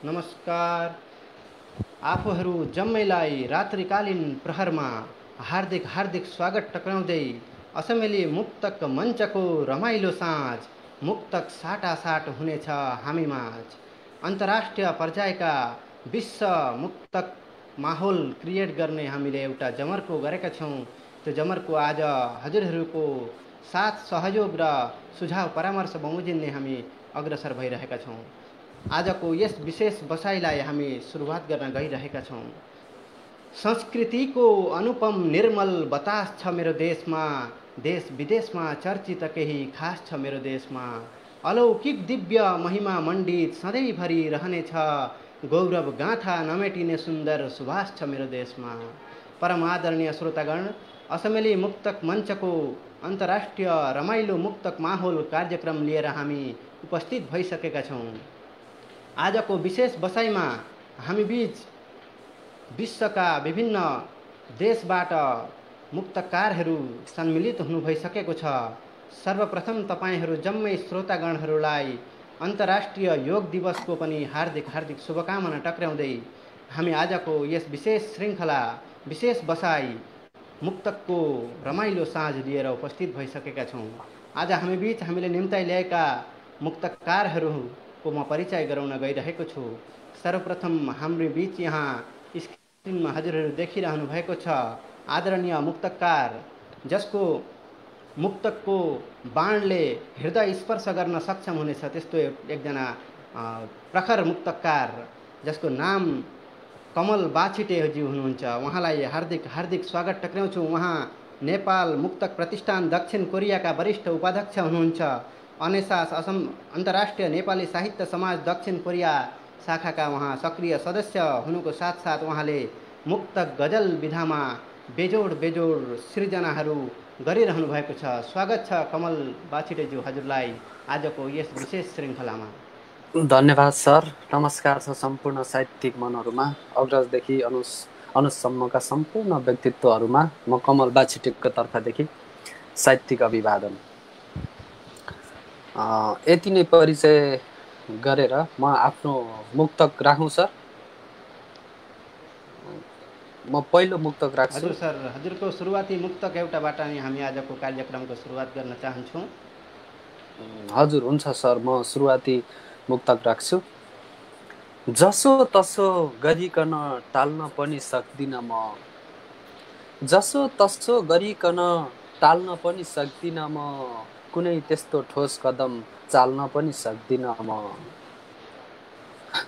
नमस्कार। आफूहरू जम्मैलाई रात्रिकालीन प्रहरमा हार्दिक हार्दिक स्वागत टक्राउँदै असमेली मुक्तक मञ्चको रमाइलो साँझ मुक्तक साटासाट हुनेछ हामीमाझ। अन्तर्राष्ट्रिय पर्यायका विश्व मुक्तक माहौल क्रिएट गर्ने हामीले एउटा जमर्को गरेका छौँ। त्यो जमर्को आज हजुरहरूको साथ सहयोग र सुझाव परामर्श बमोजिम नै हामी अग्रसर भइरहेका छौँ। आजको यस विशेष बसाइलाई हामी सुरुवात गर्न गइरहेका छौँ। संस्कृतिको अनुपम निर्मल बतास छ मेरो देशमा, देश विदेशमा चर्चित केही खास छ मेरो देशमा। अलौकिक दिव्य महिमा मण्डित सधैँभरि रहनेछ, गौरव गाथा नमेटिने सुन्दर सुभाष छ मेरो देशमा। परम आदरणीय श्रोतागण, असमेली मुक्तक मञ्चको अन्तर्राष्ट्रिय रमाइलो मुक्तक माहौल कार्यक्रम लिएर हामी उपस्थित भइसकेका छौँ। आजको विशेष बसाइमा हामीबीच विश्वका विभिन्न देशबाट मुक्तकारहरू सम्मिलित हुनु भइसकेको छ। सर्वप्रथम तपाईहरू जम्मै श्रोतागणहरूलाई अन्तर्राष्ट्रिय योग दिवसको पनि हार्दिक हार्दिक शुभकामना टक्राउँदै हामी आजको यस विशेष श्रृङ्खला विशेष बसाई मुक्तकको रमाइलो साँझ लिएर उपस्थित भइसकेका छौँ। आज हामीबीच हामीले निम्ताइ ल्याएका मुक्तकारहरूको म परिचय गराउन गइरहेको छु। सर्वप्रथम हाम्रो बीच यहाँ स्क्रिनमा हजुरहरू देखिरहनु भएको छ आदरणीय मुक्तकार, जसको मुक्तकको बाणले हृदय स्पर्श गर्न सक्षम हुनेछ त्यस्तो एकजना प्रखर मुक्तकार, जसको नाम कमल बाछिटेज्यू हुनुहुन्छ। उहाँलाई हार्दिक हार्दिक स्वागत टक्राउँछु। उहाँ नेपाल मुक्तक प्रतिष्ठान दक्षिण कोरियाका वरिष्ठ उपाध्यक्ष हुनुहुन्छ। अनेसास असम अन्तर्राष्ट्रिय नेपाली साहित्य समाज दक्षिण कोरिया शाखाका उहाँ सक्रिय सदस्य हुनुको साथसाथ उहाँले मुक्तक गजल विधामा बेजोड बेजोड सृजनाहरू गरिरहनु भएको छ। स्वागत छ कमल बाछिटेज्यू हजुरलाई आजको यस विशेष श्रृङ्खलामा। धन्यवाद सर। नमस्कार छ सम्पूर्ण साहित्यिक मनहरूमा, अग्रजदेखि अनुसम्मका सम्पूर्ण व्यक्तित्वहरूमा म कमल बाछिटेको तर्फदेखि साहित्यिक अभिवादन। यति नै परिचय गरेर म आफ्नो मुक्तक राखौँ सर। म पहिलो मुक्तक राख्छु। हजुर सर, हजुरको सुरुवाती मुक्तक एउटाबाट नि हामी आजको कार्यक्रमको सुरुवात गर्न चाहन्छौँ। हजुर हुन्छ सर, म सुरुवाती मुक्तक राख्छु। जसो तसो गरिकन टाल्न पनि सक्दिनँ म, जसो तसो गरिकन टाल्न पनि सक्दिनँ म, कुनै त्यस्तो ठोस कदम चाल्न पनि सक्दिनँ म,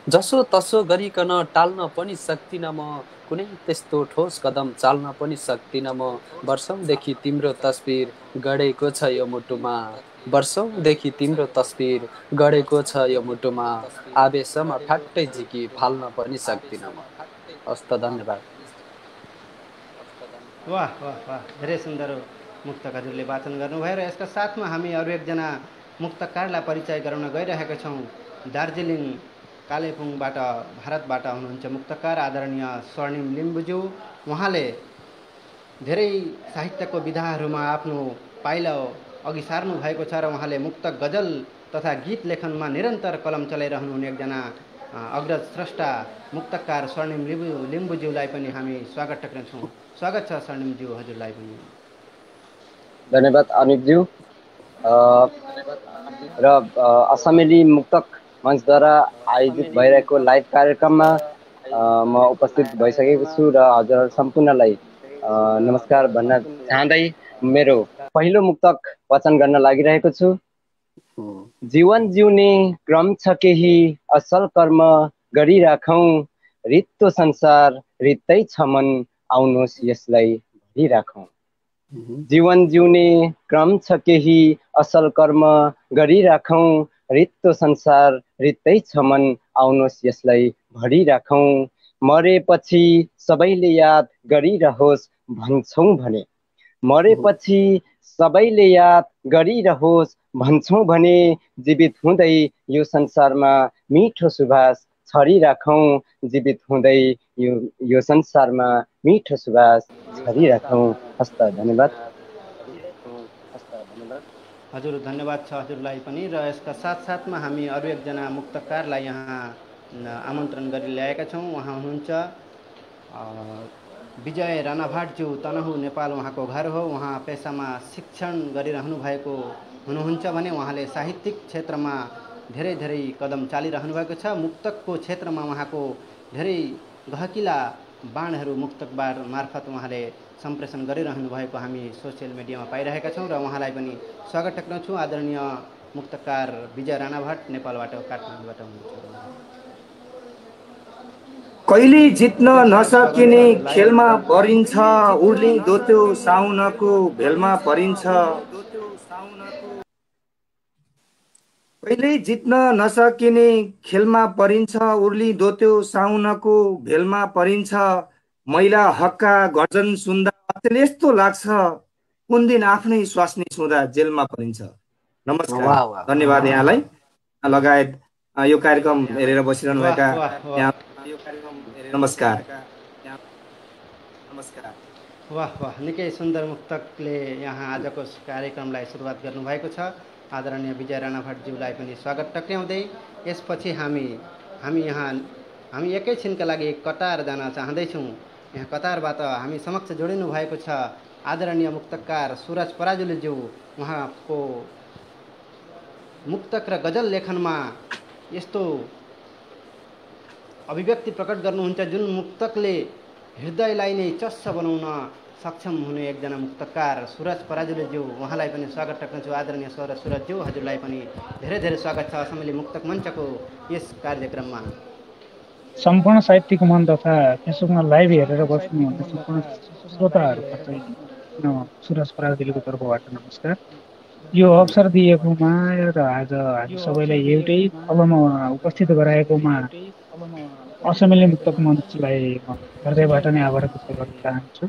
जसो तसो गरिकन टाल्न पनि सक्दिनँ म, कुनै त्यस्तो ठोस कदम चाल्न पनि सक्दिनँ म। वर्षौंदेखि तिम्रो तस्बिर गडेको छ यो मुटुमा, वर्षौंदेखि तिम्रो तस्बिर गडेको छ यो मुटुमा, आवेशमा ठ्याक्कै झिकी फाल्न पनि सक्दिनँ म। हस्त धन्यवाद। वाह वाह वाह, धेरै सुन्दर मुक्तक हजुरले वाचन गर्नुभयो। र यसका साथमा हामी अरू एकजना मुक्तकारलाई परिचय गराउन गइरहेका छौँ। दार्जिलिङ कालेबुङबाट भारतबाट हुनुहुन्छ मुक्तकार आदरणीय स्वर्णिम लिम्बुज्यू। उहाँले धेरै साहित्यको विधाहरूमा आफ्नो पाइला अघि सार्नु भएको छ र उहाँले मुक्तक गजल तथा गीत लेखनमा निरन्तर कलम चलाइरहनुहुने एकजना अग्रज स्रष्टा मुक्तकार स्वर्णिम लिम्बुज्यूलाई पनि हामी स्वागत टक्राउँछौँ। स्वागत छ स्वर्णिमज्यू हजुरलाई पनि। धन्यवाद अनिपज्यू। र असमेली मुक्तक मञ्चद्वारा आयोजित भइरहेको लाइभ कार्यक्रममा म उपस्थित भइसकेको छु र हजुर सम्पूर्णलाई नमस्कार भन्न चाहँदै मेरो पहिलो मुक्तक वाचन गर्न लागिरहेको छु। जीवन जिउने क्रम छ केही असल कर्म गरिराखौँ, रित्तो संसार रित्तै छ मन आउनुहोस् यसलाई भरिराखौँ। जीवन जिउने क्रम छ केही असल कर्म गरिराखौँ, रित्तो संसार रित्तै छ मन आउनुहोस् यसलाई भरिराखौँ। मरेपछि सबैले याद गरिरहोस् भन्छौँ भने, मरेपछि सबैले याद गरिरहोस् भन्छौँ भने, जीवित हुँदै यो संसारमा मिठो सुभाष छरिराखौँ, जीवित हुँदै यो संसारमा मिठो सुभाष छरिराखौँ। हस्त धन्यवाद। हजुर धन्यवाद छ हजुरलाई पनि। र यसका साथसाथमा हामी अरू एकजना मुक्तकारलाई यहाँ आमन्त्रण गरी ल्याएका छौँ। उहाँ हुनुहुन्छ विजय राणाभाटज्यू, तनहुँ नेपाल उहाँको घर हो। उहाँ पेसामा शिक्षण गरिरहनु भएको हुनुहुन्छ भने उहाँले साहित्यिक क्षेत्रमा धेरै धेरै कदम चालिरहनु भएको छ। मुक्तकको क्षेत्रमा उहाँको धेरै गहकिला बाणहरू मुक्तक बाण मार्फत उहाँले सम्प्रेषण गरिरहनु भएको हामी सोसियल मिडियामा पाइरहेका छौँ र उहाँलाई पनि स्वागत टक्राउँछु। आदरणीय मुक्तकार विजय राणाभाट नेपालबाट, काठमाडौँबाट हुनुहुन्छ। कहिल्यै जित्न नसकिने खेलमा परिन्छ, उर्ली दोत्यो साउनको भेलमा परिन्छ। कहिल्यै जित्न नसकिने खेलमा परिन्छ, उर्ली दोत्यो साउनको भेलमा परिन्छ। महिला हकका गर्जन सुन्दा अचेल यस्तो लाग्छ, कुन दिन आफ्नै स्वास्नी छुँदा जेलमा परिन्छ। नमस्कार, वाह वाह धन्यवाद यहाँलाई लगायत यो कार्यक्रम हेरेर बसिरहनुभएका यहाँ नमस्कार। वाह वाह, निकै सुन्दर मुक्तकले यहाँ आजको कार्यक्रमलाई सुरुवात गर्नुभएको छ। आदरणीय विजय राणाभाटज्यूलाई पनि स्वागत टक्र्याउँदै यसपछि हामी एकैछिनका लागि कतार जान चाहँदैछौँ। यहाँ कतारबाट हामी समक्ष जोडिनु भएको छ आदरणीय मुक्तकार सुरज पराजुलीज्यू। उहाँको मुक्तक र गजल लेखनमा यस्तो अभिव्यक्ति प्रकट गर्नुहुन्छ जुन मुक्तकले हृदयलाई नै चस्स बनाउन सक्षम हुने एकजना मुक्तकार सुरज पराजुलीज्यू। उहाँलाई पनि स्वागत टक्राउँछु। आदरणीय सुरजज्यू, हजुरलाई पनि धेरै धेरै स्वागत छ असमेली मुक्तक मञ्चको यस कार्यक्रममा। सम्पूर्ण साहित्यिक मन तथा फेसबुकमा लाइभ हेरेर बस्नुहुने सम्पूर्ण श्रोताहरूमा चाहिँ सुरज पराजुलीको तर्फबाट नमस्कार। यो अवसर दिएकोमा र आज हामी सबैलाई एउटै फलोमा उपस्थित गराएकोमा असमेली मुक्तक मञ्चलाई म हृदयबाट नै आभार व्यक्त गर्न चाहन्छु।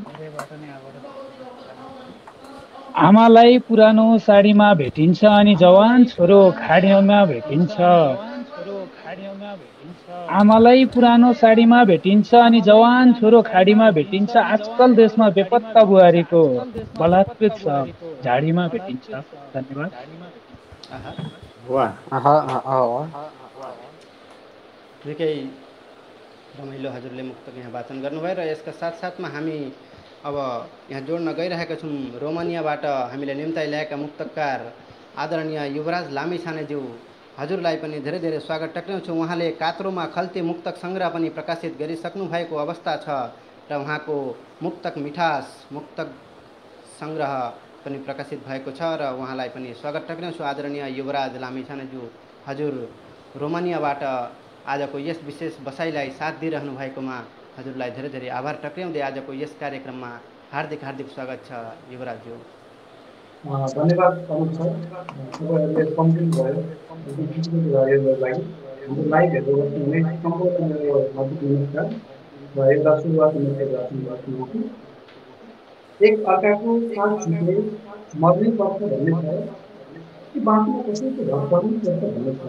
आमालाई पुरानो साडीमा भेटिन्छ अनि जवान छोरो खाडीमा भेटिन्छ। आमालाई पुरानो साडीमा भेटिन्छ अनि जवान छोरो खाडीमा भेटिन्छ। आजकल देशमा बेपत्ता बुहारीको बलात्कृत छ झाडीमा भेटिन्छ। धन्यवाद। निकै रमाइलो हजुरले मुक्तक यहाँ वाचन गर्नुभयो र यसका साथसाथमा हामी अब यहाँ जोड्न गइरहेका छौँ रोमानियाबाट हामीले निम्ताइ ल्याएका मुक्तकार आदरणीय युवराज लामिछानेज्यू। हजुरलाई पनि धेरै धेरै स्वागत टक्र्याउँछु। उहाँले कात्रोमा खल्ती मुक्तक सङ्ग्रह पनि प्रकाशित गरिसक्नु भएको अवस्था छ र उहाँको मुक्तक मिठास मुक्तक सङ्ग्रह पनि प्रकाशित भएको छ र उहाँलाई पनि स्वागत टक्र्याउँछु। आदरणीय युवराज लामिछानेज्यू, हजुर रोमानियाबाट आजको यस विशेष बसाइलाई साथ दिइरहनु भएकोमा हजुरलाई धेरै धेरै आभार टक्र्याउँदै आजको यस कार्यक्रममा हार्दिक हार्दिक स्वागत छ युवराजज्यू। धन्यवाद अमित सर, तपाईँहरूले कम्प्लिट भयो लागि हाम्रो लाइभ हेरेर बस्नुहुने सम्पूर्ण मेरो हार्दिक नमस्कार र एउटा सुरुवात गर्छु। एक अर्काको साथ छुट्ने मर्नै पर्छ भन्ने छ कि बाँच्न कसैको घर पर्नै पर्छ भन्ने छ।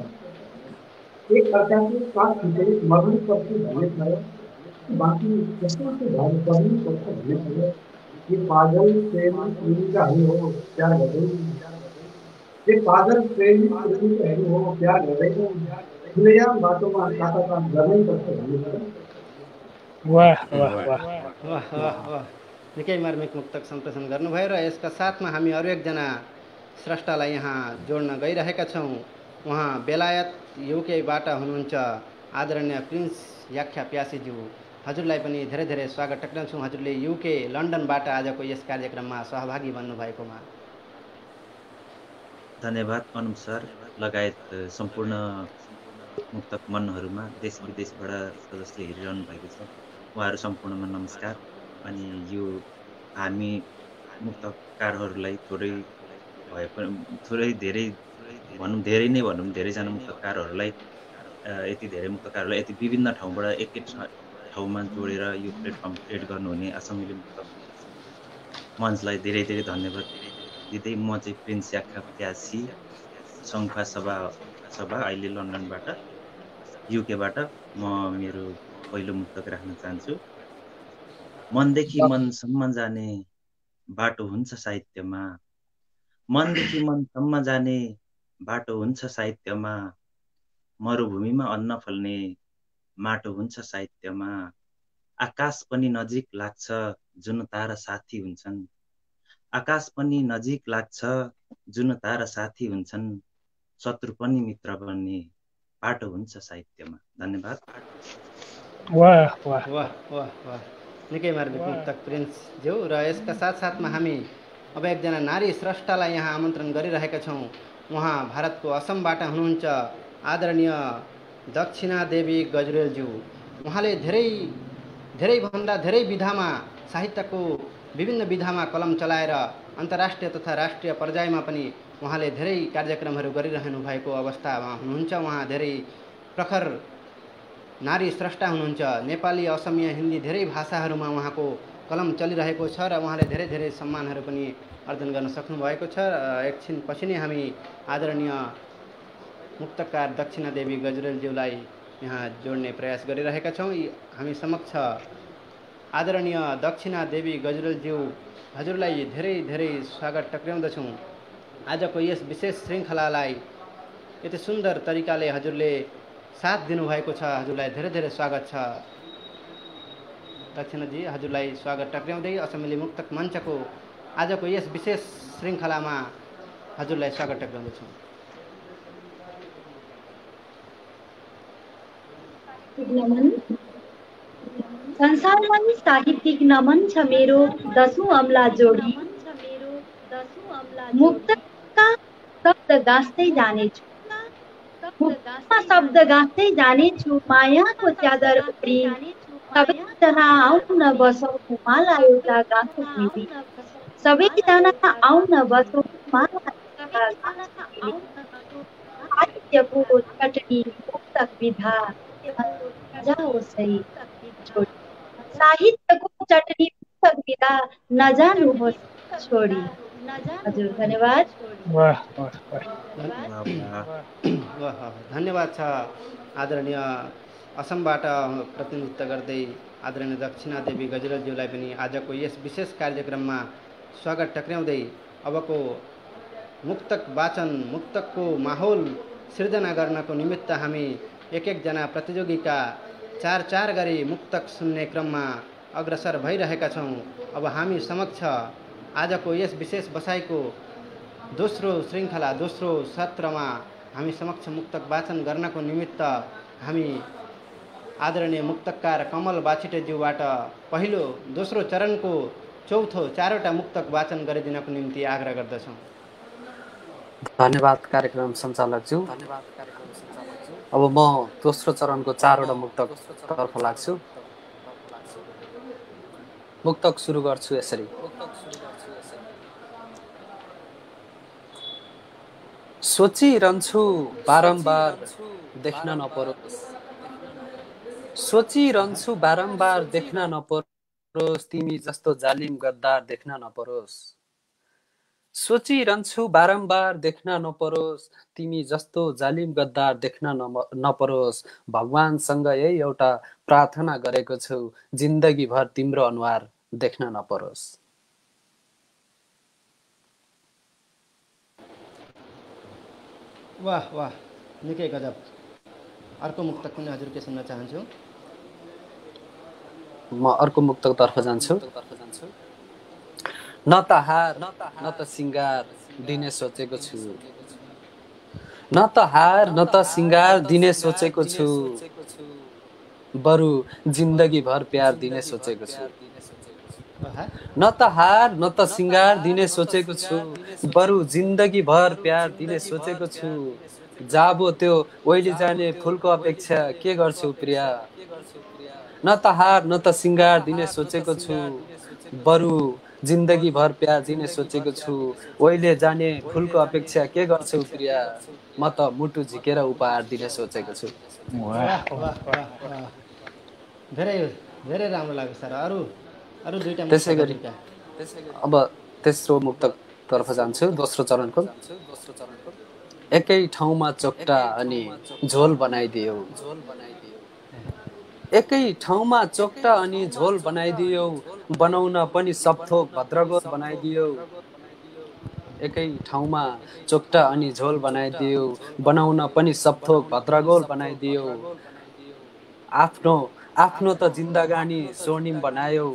एक अर्काको साथ छुटे मर्नै पर्छ भन्ने छ कि बाँच्न कसैको घर पर्नै पर्छ भन्ने छ। ये पागल प्रेमी प्रेमिकाहरू हो प्यार गर्दैन, ये पागल प्रेमी प्रेमिकाहरू हो प्यार गर्दैन, खुलेआम बाटोमा काटाकाट गर्नै पर्छ भन्ने छ। वाह वाह वाह वाह वाह वाह, निकै मार्मिक मुक्तक सम्प्रेषण गर्नुभयो र यसका साथमा हामी अरू एकजना स्रष्टालाई यहाँ जोड्न गइरहेका छौँ। उहाँ बेलायत युकेबाट हुनुहुन्छ आदरणीय प्रिन्स याख्या प्यासीज्यू। हजुरलाई पनि धेरै धेरै स्वागत टक्र्याउँछौँ। हजुरले युके लन्डनबाट आजको यस कार्यक्रममा सहभागी बन्नुभएकोमा धन्यवाद अनुप सर लगायत सम्पूर्ण मुक्तक मनहरूमा देश विदेशबाट जसले हेरिरहनु भएको छ उहाँहरू सम्पूर्णमा नमस्कार। अनि यो हामी मुक्तकारहरूलाई धेरै नै भनौँ धेरैजना मुक्तकारहरूलाई यति धेरै मुक्तकारहरूलाई यति विभिन्न ठाउँबाट एकै ठाउँमा जोडेर यो प्लेटफर्म क्रिएट गर्नुहुने असमेली मुक्तक मञ्चलाई धेरै धेरै धन्यवाद दिँदै म चाहिँ प्रिन्स याख्या प्यासी सङ्खुवा सभा अहिले लन्डनबाट युकेबाट म मेरो पहिलो मुक्तक राख्न चाहन्छु। मनदेखि मनसम्म जाने बाटो हुन्छ साहित्यमा, मनदेखि मनसम्म जाने बाटो हुन्छ साहित्यमा, मरुभूमिमा अन्न फल्ने माटो हुन्छ साहित्यमा। आकाश पनि नजिक लाग्छ जुन तारा साथी हुन्छन्। आकाश पनि नजिक लाग्छ जुन तारा साथी हुन्छन्। शत्रु पनि मित्र बन्ने बाटो हुन्छ साहित्यमा। धन्यवाद। वाह वाह वाह वाह वाह, निकै मार्मिक मुक्तक प्रिन्सज्यू। र यसका साथसाथमा हामी अब एकजना नारी स्रष्टालाई यहाँ आमन्त्रण गरिरहेका छौँ। उहाँ भारतको असमबाट हुनुहुन्छ आदरणीय दक्षिणा देवी गजरेलज्यू। उहाँले धेरैभन्दा धेरै विधामा, साहित्यको विभिन्न विधामा कलम चलाएर अन्तर्राष्ट्रिय तथा राष्ट्रिय पर्यायमा पनि उहाँले धेरै कार्यक्रमहरू गरिरहनु भएको अवस्थामा हुनुहुन्छ। उहाँ धेरै प्रखर नारी स्रष्टा हुनुहुन्छ। नेपाली, असमिया, हिन्दी धेरै भाषाहरूमा उहाँको कलम चलिरहेको छ र उहाँले धेरै धेरै सम्मानहरू पनि अर्जन गर्न सक्नुभएको छ। एकछिन पछि नै हामी आदरणीय मुक्तकार दक्षिणा देवी गजरेलज्यूलाई यहाँ जोड्ने प्रयास गरिरहेका छौँ। हामी समक्ष आदरणीय दक्षिणा देवी गजरेलज्यू, हजुरलाई धेरै धेरै स्वागत टक्र्याउँदछौँ। आजको यस विशेष श्रृङ्खलालाई यति सुन्दर तरिकाले हजुरले साथ दिनुभएको छ। हजुरलाई धेरै धेरै स्वागत छ। दक्षिणाजी, हजुरलाई स्वागत टक्र्याउँदै असमेली मुक्तक मञ्चको आजको यस विशेष श्रृङ्खलामा हजुरलाई स्वागत टक्र्याउँदछौँ। नमन, संसारमा साहित्यिक नमन छ मेरो 10औं अमला जोडी। मुक्तका शब्द गाँस्दै जानेछु, मुक्तमा शब्द गाँस्दै जानेछु। मायाको च्यादर ओढी सबैजना आउन बसौँ माला एउटा गाँसो मिली। सबैजना आउन बसौँ माला एउटा गाँसो मिली। साहित्यको चटनी मुक्तक विधा जाओस् है छोडी। साहित्यको चटनी पुस्तक विधा नजानुहोस् छोडी। हजुर, धन्यवाद। वाह वाह वाह, वाह, धन्यवाद छ। आदरणीय असमबाट प्रतिनिधित्व गर्दै आदरणीय दक्षिणा देवी गजरेलज्यूलाई पनि आजको यस विशेष कार्यक्रममा स्वागत टक्र्याउँदै अबको मुक्तक वाचन, मुक्तकको माहौल सिर्जना गर्नको निमित्त हामी एक एकजना प्रतियोगीका चार गरी मुक्तक सुन्ने क्रममा अग्रसर भइरहेका छौँ। अब हामी समक्ष आजको यस विशेष बसाइको दोस्रो श्रृङ्खला, दोस्रो सत्रमा हामी समक्ष मुक्तक वाचन गर्नको निमित्त हामी आदरणीय मुक्तकार कमल बाछिटेज्यूबाट पहिलो दोस्रो चरणको चौथो 4वटा मुक्तक वाचन गरिदिनको निम्ति आग्रह गर्दछौँ। धन्यवाद कार्यक्रम सञ्चालकज्यू। अब म दोस्रो चरणको 4वटा मुक्तक तर्फ लाग्छु। मुक्तक सुरु गर्छु यसरी। सोचिरहन्छु बारम्बार देख्न नपरोस्, सोचिरहन्छु बारम्बार देख्न नपरोस्, तिमी जस्तो जालिम गद्दार देख्न नपरोस्। सोचिरहन्छु बारम्बार देख्न नपरोस्, तिमी जस्तो जालिम गद्दार देख्न नपरोस्। भगवानसँग यही एउटा प्रार्थना गरेको छु, जिन्दगीभर तिम्रो अनुहार देख्न नपरोस्। वाह वाह, निकै गजब। अर्को मुक्तक पनि हजुर के सुन्न चाहन्छु? म अर्को मुक्तकतर्फ जान्छु। न त हार न त सिङ्गार दिने सोचेको छु, न त हार न त सिङ्गार दिने सोचेको छु, बरु जिन्दगीभर प्यार दिने सोचेको छु। न त हार न त सिङ्गार दिने सोचेको छु, बरु जिन्दगीभर प्यार दिने सोचेको छु। जाबो त्यो ओइली जाने फुलको अपेक्षा के गर्छु प्रिया। न त हार न त सिङ्गार दिने सोचेको छु, बरु जिन्दगीभर प्यार दिने सोचेको छु। ओइले जाने फुलको अपेक्षा के गर्छु प्रिया, म त मुटु झिकेर उपहार दिने सोचेको छु। धेरै धेरै राम्रो लाग्यो सर। अरू दुईटा त्यसै गरी अब तेस्रो मुक्तकतर्फ जान्छु, दोस्रो चरणको। एकै ठाउँमा चोक्टा अनि झोल बनाइदियो, एकै ठाउँमा चोक्टा अनि झोल बनाइदियो, बनाउन पनि सबथोक भद्रगोल बनाइदियो। एकै ठाउँमा चोक्टा अनि झोल बनाइदियो, बनाउन पनि सबथोक भद्रगोल बनाइदियो। आफ्नो आफ्नो त जिन्दगानी स्वर्णिम बनायो,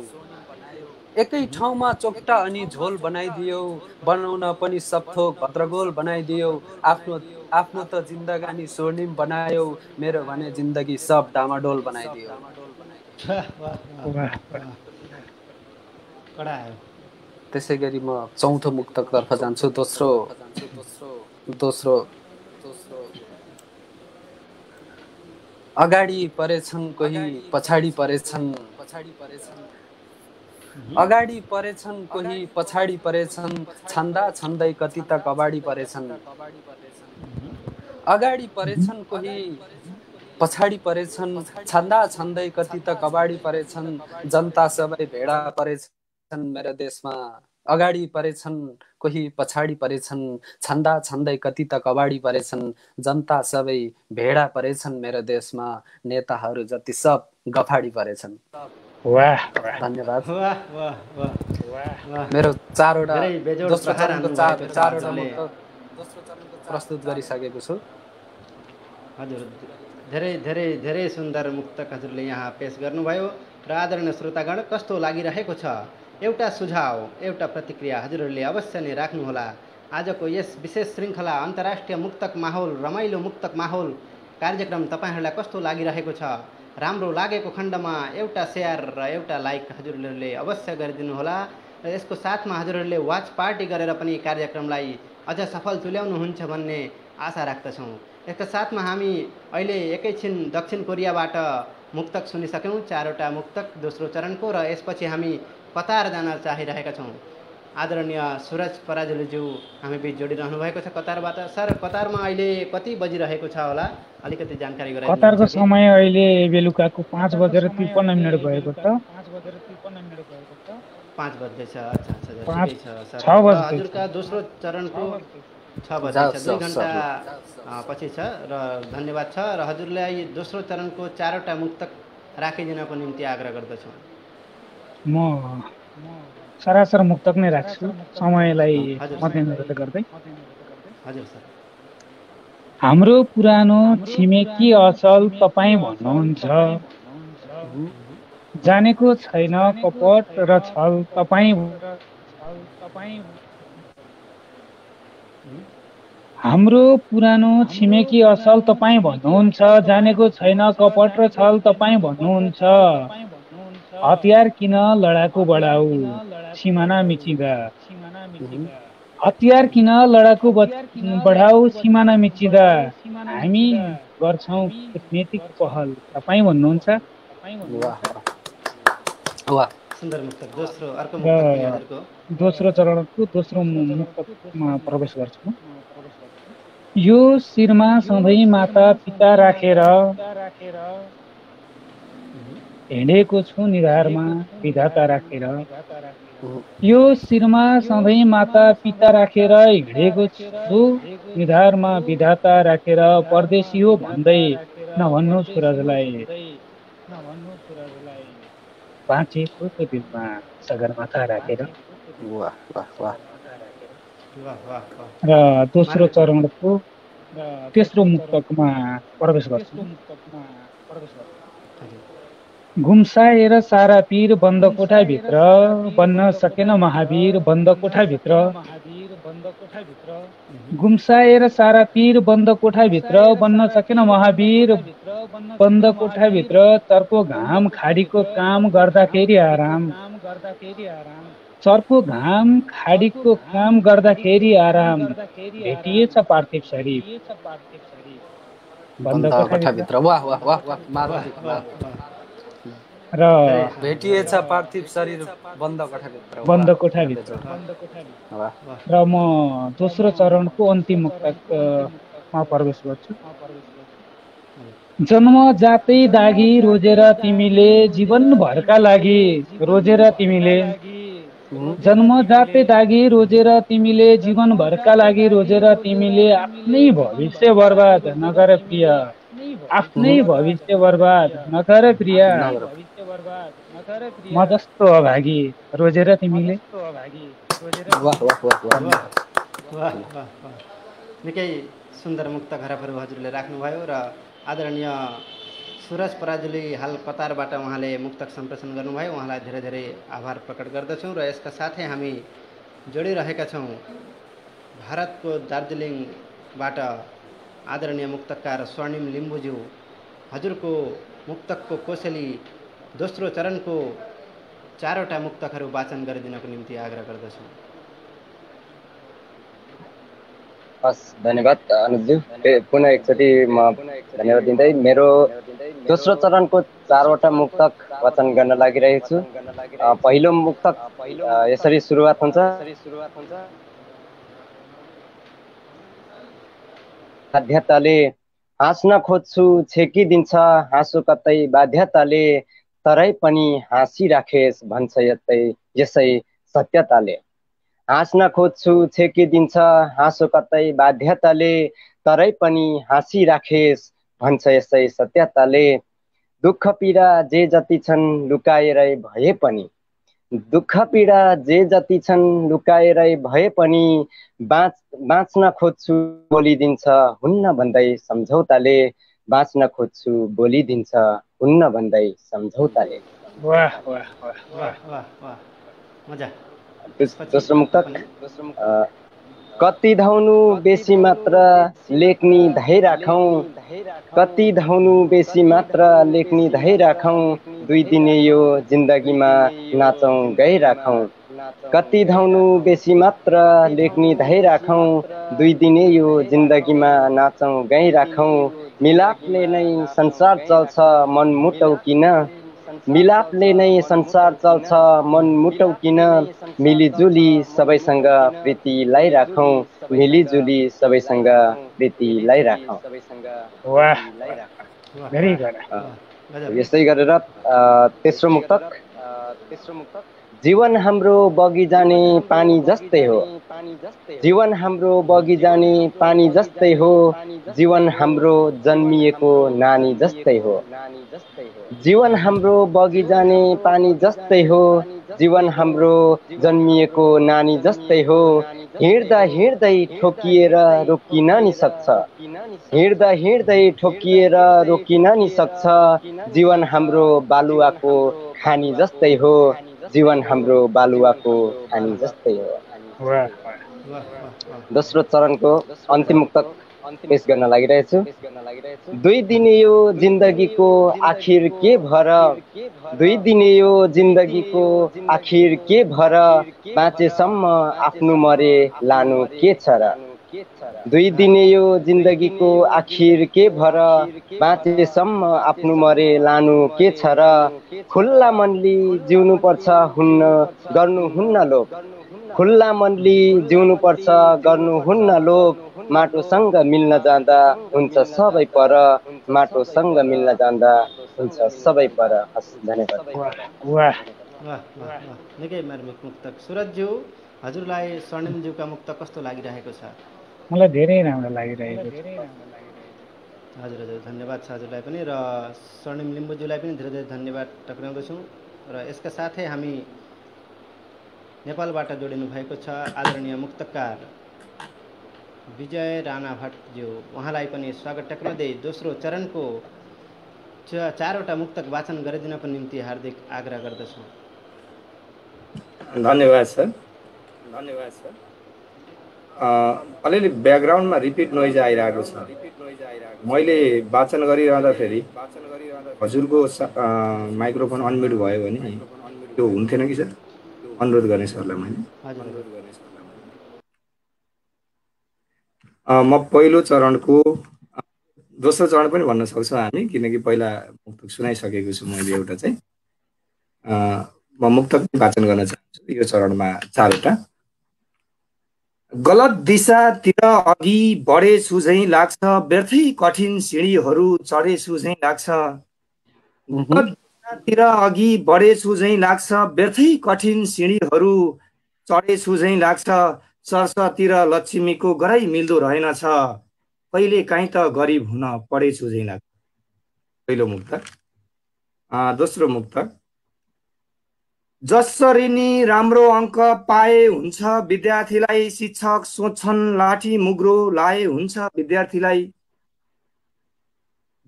एकै ठाउँमा चोक्टा अनि झोल बनाइदियो, बनाउन पनि सबथोक भद्रगोल बनाइदियो। आफ्नो आफ्नो त जिन्दगानी स्वर्णिम बनायो, मेरो भने जिन्दगी सब डामाडोल बनाइदियो। वाह वाह वाह वाह कडा आयो। त्यसै गरी म चौथो मुक्तकतर्फ जान्छु। दोस्रो अगाडि परेछन् कोही पछाडि परेछन्, अगाडि परेछन् कोही पछाडि परेछन्, छन्दा छन्दै कति त कबाडी परेछन्। अगाडि परेछन् कोही पछाडि परेछन्, छन्दा छन्दै कति त कबाडी परेछन्, जनता सबै भेडा परेछन् मेरो देशमा। अगाडि परेछन् कोही पछाडि परेछन्, छन्दा छन्दै कति त कबाडी परेछन्, जनता सबै भेडा परेछन् मेरो देशमा, नेताहरू जति सब गफाडी परेछन्। वाह धन्यवाद। वाह वाह वाह वाह। मेरो चारवटा धेरै बेजोड दोस्रो प्रहार चरणको हान्नुभएको छ चारवटा हजुरले। मुक्त प्रस्तुत गरिसकेको छु। हजुर धेरै धेरै धेरै सुन्दर मुक्तक हजुरले यहाँ पेश गर्नुभयो। र आदरणीय श्रोतागण, कस्तो लागिरहेको छ? एउटा सुझाव, एउटा प्रतिक्रिया हजुरहरूले अवश्य नै राख्नुहोला। आजको यस विशेष श्रृङ्खला अन्तर्राष्ट्रिय मुक्तक माहौल, रमाइलो मुक्तक माहौल कार्यक्रम तपाईँहरूलाई कस्तो लागिरहेको छ? राम्रो लागेको खण्डमा एउटा सेयर र एउटा लाइक हजुरहरूले अवश्य गरिदिनुहोला। र यसको साथमा हजुरहरूले वाच पार्टी गरेर पनि कार्यक्रमलाई अझ सफल तुल्याउनुहुन्छ भन्ने आशा राख्दछौँ। यसका साथमा हामी अहिले एकैछिन दक्षिण कोरियाबाट मुक्तक सुनिसक्यौँ, चारवटा मुक्तक दोस्रो चरणको। र यसपछि हामी कतार जान चाहिरहेका छौँ। आदरणीय सुरज पराजुलीज्यू हामी बिच जोडिरहनु भएको छ कतारबाट। सर, कतारमा अहिले कति बजिरहेको छ होला, अलिकति जानकारी गराइदिनु। कतारको समय अहिले बेलुकाको 5:53 भएको छ। 5 बज्दैछ। अच्छा अच्छा, ठिकै छ सर। 6 बज्दैछ। हजुरका दोस्रो चरणको 6 बज्दैछ, 2 घन्टा पछि छ। र धन्यवाद छ। र हजुरलाई दोस्रो चरणको चारवटा मुक्तक राखिदिनको निम्ति आग्रह गर्दछौँ। म सरासर मुक्तक नै राख्छु, समयलाई मध्यनजर गर्दै। हजुर सर। हाम्रो पुरानो छिमेकी असल तपाईँ भन्नुहुन्छ, जानेको छैन कपट र छल तपाईँ। हाम्रो पुरानो छिमेकी असल तपाईँ भन्नुहुन्छ, जानेको छैन कपट र छल तपाईँ भन्नुहुन्छ। हतियार किन लडाकु बढाऊ सिमाना मिचिँदा, हतियार किन लडाकु बढाऊ सिमाना मिचिँदा, हामी गर्छौँ कूटनीतिक पहल तपाईँ भन्नुहुन्छ। सुन्दर मुक्तक। दोस्रो अर्को मुक्तक पनि हजुरको। दोस्रो चरणको दोस्रो मुक्तकमा प्रवेश गर्छु। यो शिरमा सधैँ माता पिता राखेर हिँडेको छु निधारमा विधाता राखेर। यो शिरमा सधैँ माता पिता राखेर हिँडेको छु निधारमा विधाता राखेर। परदेशी हो भन्दै नभन्नु सुरजलाई, बाँचेको त दिलमा सगरमाथा राखेर। र दोस्रो चरणको तेस्रो मुक्तकमा प्रवेश गर्छु। घुम्साएर सारा पीर बन्द कोठाभित्र, बन्न सकेन महावीर बन्द कोठाभित्र। घुम्साएर सारा पीर बन्द कोठाभित्र, बन्न सकेन महावीर बन्द कोठाभित्र। चर्को घाम खाडीको काम गर्दाखेरि आराम, चर्को घाम खाडीको काम गर्दाखेरि आराम। भेटिएछ पार्थिव शरीर बन्द कोठाभित्र। र भेटिएछ पार्थिव शरीर बन्द कोठाभित्र, बन्द कोठाभित्र। र म दोस्रो चरणको अन्तिम मुक्तकमा प्रवेश गर्छु। जन्म जातै दागी रोजेर तिमीले जीवनभरका लागि, रोजेर तिमीले जन्म जातै दागी रोजेर तिमीले जीवनभरका लागि, रोजेर तिमीले आफ्नै भविष्य बर्बाद नगर प्रिय, आफ्नै भविष्य बर्बाद नगर प्रिय। म जस्तो अभागी रोजेर तिमीले। निकै सुन्दर मुक्त घरहरू हजुरले राख्नुभयो। र आदरणीय सुरज पराजुली हाल कतारबाट उहाँले मुक्तक सम्प्रेषण गर्नुभयो, उहाँलाई धेरै धेरै आभार प्रकट गर्दछौँ। र यसका साथै हामी जोडिरहेका छौँ भारतको दार्जिलिङबाट आदरणीय मुक्तकार स्वर्णिम लिम्बुज्यू। हजुरको मुक्तकको कोसेली दोस्रो चरणको 4वटा मुक्तकहरू वाचन गरिदिनको निम्ति आग्रह गर्दछु। हस्, धन्यवाद अनुजज्यू। पुनः एकचोटि म धन्यवाद दिँदै मेरो दोस्रो चरणको 4वटा मुक्तक वाचन गर्न लागिरहेको छु। पहिलो मुक्तक यसरी सुरुवात हुन्छ। बाध्यताले हाँस्न खोज्छु छेकिदिन्छ हाँसो कतै बाध्यताले, तरै पनि हाँसिराखेस् भन्छ यसै सत्यताले। हाँस्न खोज्छु छेकिदिन्छ हाँसो कतै बाध्यताले, तरै पनि हाँसिराखेस् भन्छ यसै सत्यताले। दुःख पीडा जे जति छन् लुकाएरै भए पनि, दुःख पीडा जे जति छन् लुकाएरै भए पनि, बाँच्न खोज्छु बोलिदिन्छ हुन्न भन्दै सम्झौताले, बाँच्न खोज्छु बोलिदिन्छ हुन्न भन्दै सम्झौताले। वाह वाह वाह वाह वाह वाह, मजा। दोस्रो मुक्तक। कति धाउनु बेसी मात्र लेख्नी धै राखौँ, कति धाउनु बेसी मात्र लेख्नी धै राखौँ, 2 दिने यो जिन्दगीमा नाचौँ गै राखौँ। कति धाउनु बेसी मात्र लेख्नी धै राखौँ, 2 दिने यो जिन्दगीमा नाचौँ गै राखौँ। मिलापले नै संसार चल्छ मन मुटौ किन, मिलापले नै संसार चल्छ मन मुटौ किन, मिलिजुली सबैसँग प्रीतिलाई राखौँ, मिलिजुली सबैसँग प्रीतिलाई राखौँ। वाह, भेरी गुड। यस्तै गरेर तेस्रो मुक्तक। जीवन हाम्रो बगी जाने पानी जस्तै हो, जीवन हाम्रो बगी जाने पानी जस्तै हो, जीवन हाम्रो जन्मिएको नानी जस्तै हो, जीवन हाम्रो बगी जाने पानी जस्तै हो, जीवन हाम्रो जन्मिएको नानी जस्तै हो। हिँड्दा हिँड्दै ठोकिएर रोकिन नि सक्छ, हिँड्दा हिँड्दै ठोकिएर रोकिन नि सक्छ, जीवन हाम्रो बालुवाको खानी जस्तै हो, जीवन हाम्रो बालुवाको खानी जस्तै हो। दोस्रो चरणको अन्तिम मुक्तक पेश गर्न लागिरहेछु। 2 दिने यो जिन्दगीको आखिर के भर, 2 दिने यो जिन्दगीको आखिर के भर, बाँचेसम्म आफ्नो मरे लानु के छ र, 2 दिने यो जिन्दगीको आखिर के भर, बाँचेसम्म आफ्नो मरे लानु के छ र। खुल्ला मनले जिउनु पर्छ हुन्न गर्नु हुन्न लोभ, खुल्ला मनले जिउनु पर्छ गर्नु हुन्न लोभ, माटोसँग मिल्न जाँदा हुन्छ सबै पर, माटोसँग मिल्न जाँदा हुन्छ सबै पर। हस्, धन्यवाद। वाह वाह वाह, निकै मार्मिक मुक्तक। सुरजज्यू, हजुरलाई स्वर्णिमज्यूका मुक्तक कस्तो लागिरहेको छ? मलाई धेरै राम्रो लागिरहेको छ। हजुर हजुर, धन्यवाद छ हजुरलाई पनि, र स्वर्णिम लिम्बुज्यूलाई पनि धेरै धेरै धन्यवाद टक्राउँदछौँ। र यसका साथै हामी नेपालबाट जोडिनु भएको छ आदरणीय मुक्तकार विजय राणा भट्टज्यू, उहाँलाई पनि स्वागत टक्राउँदै दोस्रो चरणको 4वटा मुक्तक वाचन गरिदिनको निम्ति हार्दिक आग्रह गर्दछु। धन्यवाद सर, धन्यवाद सर। अलिअलि ब्याकग्राउन्डमा रिपिट नोइज आइरहेको छ। मैले वाचन गरिरहँदाखेरि हजुरको माइक्रोफोन अनम्युट भयो भने त्यो हुन्थेन कि सर? अनुरोध गर्ने सरलाई मैले। म पहिलो चरणको दोस्रो चरण पनि भन्न सक्छौँ हामी, किनकि पहिला मुक्तक सुनाइसकेको छु मैले एउटा चाहिँ। म मुक्तक वाचन गर्न चाहन्छु यो चरणमा 4वटा। गलत दिशातिर अघि बढेछु झैँ लाग्छ, व्यर्थै कठिन सिँढीहरू चढेछु झैँ लाग्छ, गलत दिशातिर अघि बढेछु झैँ लाग्छ, व्यर्थै कठिन सिँढीहरू चढेछु झैँ लाग्छ, चर्चतिर लक्ष्मीको गराइ मिल्दो रहेनछ, कहिले काहीँ त गरिब हुन पढेछु झैँ लाग्छ। पहिलो मुक्तक। दोस्रो मुक्तक। जसरी नि राम्रो अङ्क पाए हुन्छ विद्यार्थीलाई, शिक्षक सोच्छन् लाठी मुग्रो लाए हुन्छ विद्यार्थीलाई,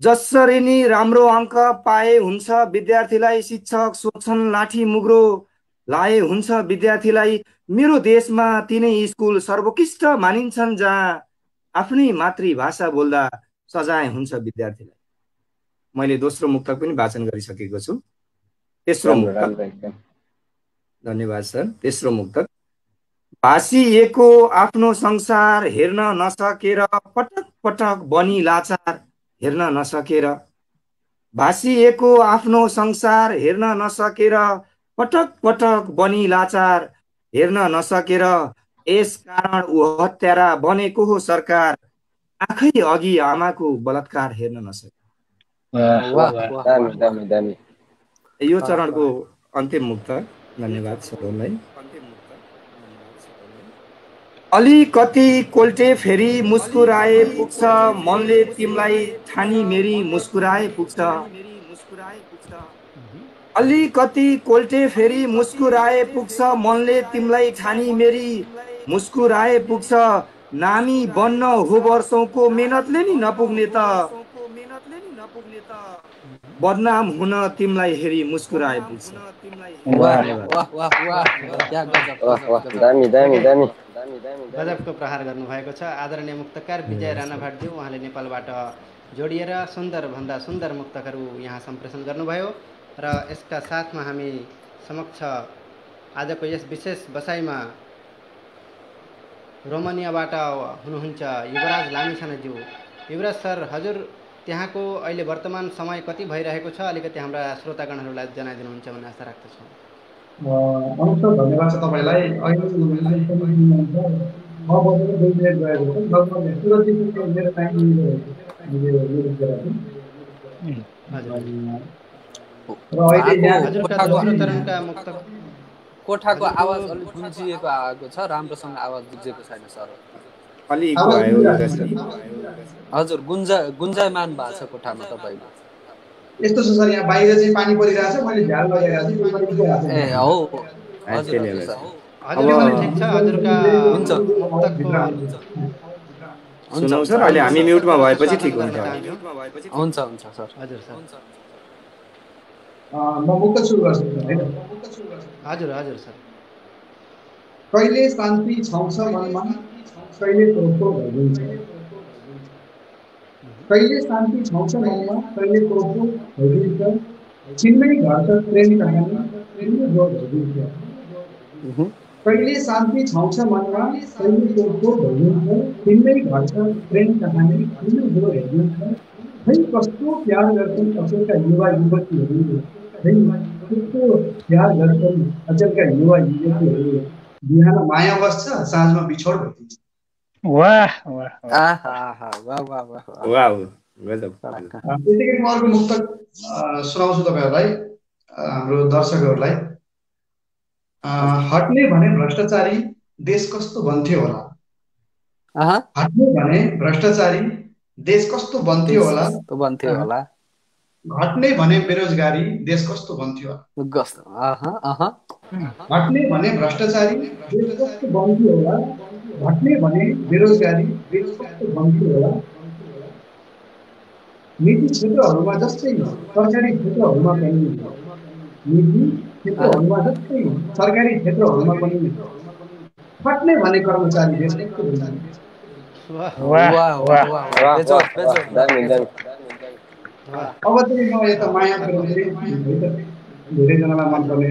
जसरी नि राम्रो अङ्क पाए हुन्छ विद्यार्थीलाई शिक्षक सोध्छन् लाठी मुग्रो लाए हुन्छ विद्यार्थीलाई मेरो देशमा तिनै स्कुल सर्वोत्कृष्ट मानिन्छन् जहाँ आफ्नै मातृभाषा बोल्दा सजाय हुन्छ विद्यार्थीलाई। मैले दोस्रो मुक्तक पनि वाचन गरिसकेको छु। तेस्रो मुक्तक, धन्यवाद सर। तेस्रो मुक्तक, भाषिएको आफ्नो संसार हेर्न नसकेर पटक पटक बनी लाचार हेर्न नसकेर, भाषिएको आफ्नो संसार हेर्न नसकेर पटक पटक बनी लाचार हेर्न नसकेर, यस कारण ऊ हत्यारा बनेको हो सरकार आँखै अघि आमाको बलात्कार हेर्न नसके। यो चरणको अन्तिम मुक्तक। धन्यवाद सबैलाई। अलिकति कोल्टे फेरि मुस्कुराए पुग्छ मनले तिमीलाई ठानी मेरी मुस्कुराए पुग्छ। अलिकति कोल्टे फेरि मुस्कुराए पुग्छ मनले तिमीलाई ठानी मेरी मुस्कुराए पुग्छ। नामी बन्न हो वर्षौंको मेहनतले नि नपुग्ने त बदनाम हुन तिमीलाई हेरी मुस्कुराए पुग्छ। गजबको प्रहार गर्नुभएको छ आदरणीय मुक्तकार विजय राणा भाटज्यू। उहाँले नेपालबाट जोडिएर सुन्दरभन्दा सुन्दर मुक्तकहरू यहाँ सम्प्रेषण गर्नुभयो र यसका साथमा हामी समक्ष आजको यस विशेष बसाइमा रोमानियाबाट हुनुहुन्छ युवराज लामिछानेज्यू। युवराज सर, हजुर त्यहाँको अहिले वर्तमान समय कति भइरहेको छ अलिकति हाम्रा श्रोतागणहरूलाई जनाइदिनुहुन्छ भन्ने आशा राख्दछौँ। नमस्कार, धन्यवाद छ तपाईँलाई। अहिले 6 बजेर 2 मिनट गएको छ। लगभग सुरक्षित मेरो टाइम कोठाको आवाज अलिक गुन्जिएको आएको छ, राम्रोसँग आवाज बुझेको छैन सर। हजुर, गुन्जायमान भएको छ कोठामा तपाईँको। यस्तो छ सर, यहाँ बाहिर चाहिँ पानी परिरहेछ, मैले झ्याल लगाइरहेको छु। ए हो, हजुर सर। ठिक छ, हजुरका हुन्छ सुनौ सर, अहिले हामी म्युटमा भएपछि ठिक हुन्छ। हुन्छ सर। हजुर सर। म मुक्त सुरु गर्छु हैन? हजुर हजुर सर। कहिले शान्ति छाउँछ मनमा, कहिले तोडफोड भइदिन्छ। कहिले शान्ति छाउँछ मनमा, कहिले तोडफोड भइदिन्छ। छिन्नै घर त प्रेम कहानी, छिन्नै जोड भइदिन्छ। कहिले शान्ति छाउँछ मनमा, कहिले तोडफोड भइदिन्छ। छिन्नै घर त प्रेम कहानी, छिन्नै जोड भइदिन्छ। खै कस्तो प्यार गर्छन् अचेलका युवा युवतीहरू, खै कस्तो प्यार गर्छन् अचेलका युवा युवतीहरू। बिहान माया बस्छ, साँझमा बिछोड भइदिन्छ। वाह वाह त्यतिकै म अर्को मुक्तक सुनाउँछु तपाईँहरूलाई, हाम्रो दर्शकहरूलाई। हट्ने भने भ्रष्टाचारी देश कस्तो बन्थ्यो होला। हट्ने भने भ्रष्टाचारी देश कस्तो बन्थ्यो होला। घट्ने भने बेरोजगारी देश कस्तो बन्थ्यो होला। हट्ने भने भ्रष्टाचारी देश कस्तो बन्थ्यो होला। घट्ने भने बेरोजगारी देश कस्तो बन्थ्यो होला। नीति क्षेत्रहरूमा जस्तै सरकारी क्षेत्रहरूमा पनि, नीति क्षेत्रहरूमा जस्तै सरकारी क्षेत्रहरूमा पनि खट्ने भने कर्मचारी देश कस्तो बन्थ्यो। अब चाहिँ म यता माया धेरैजनालाई मनपर्ने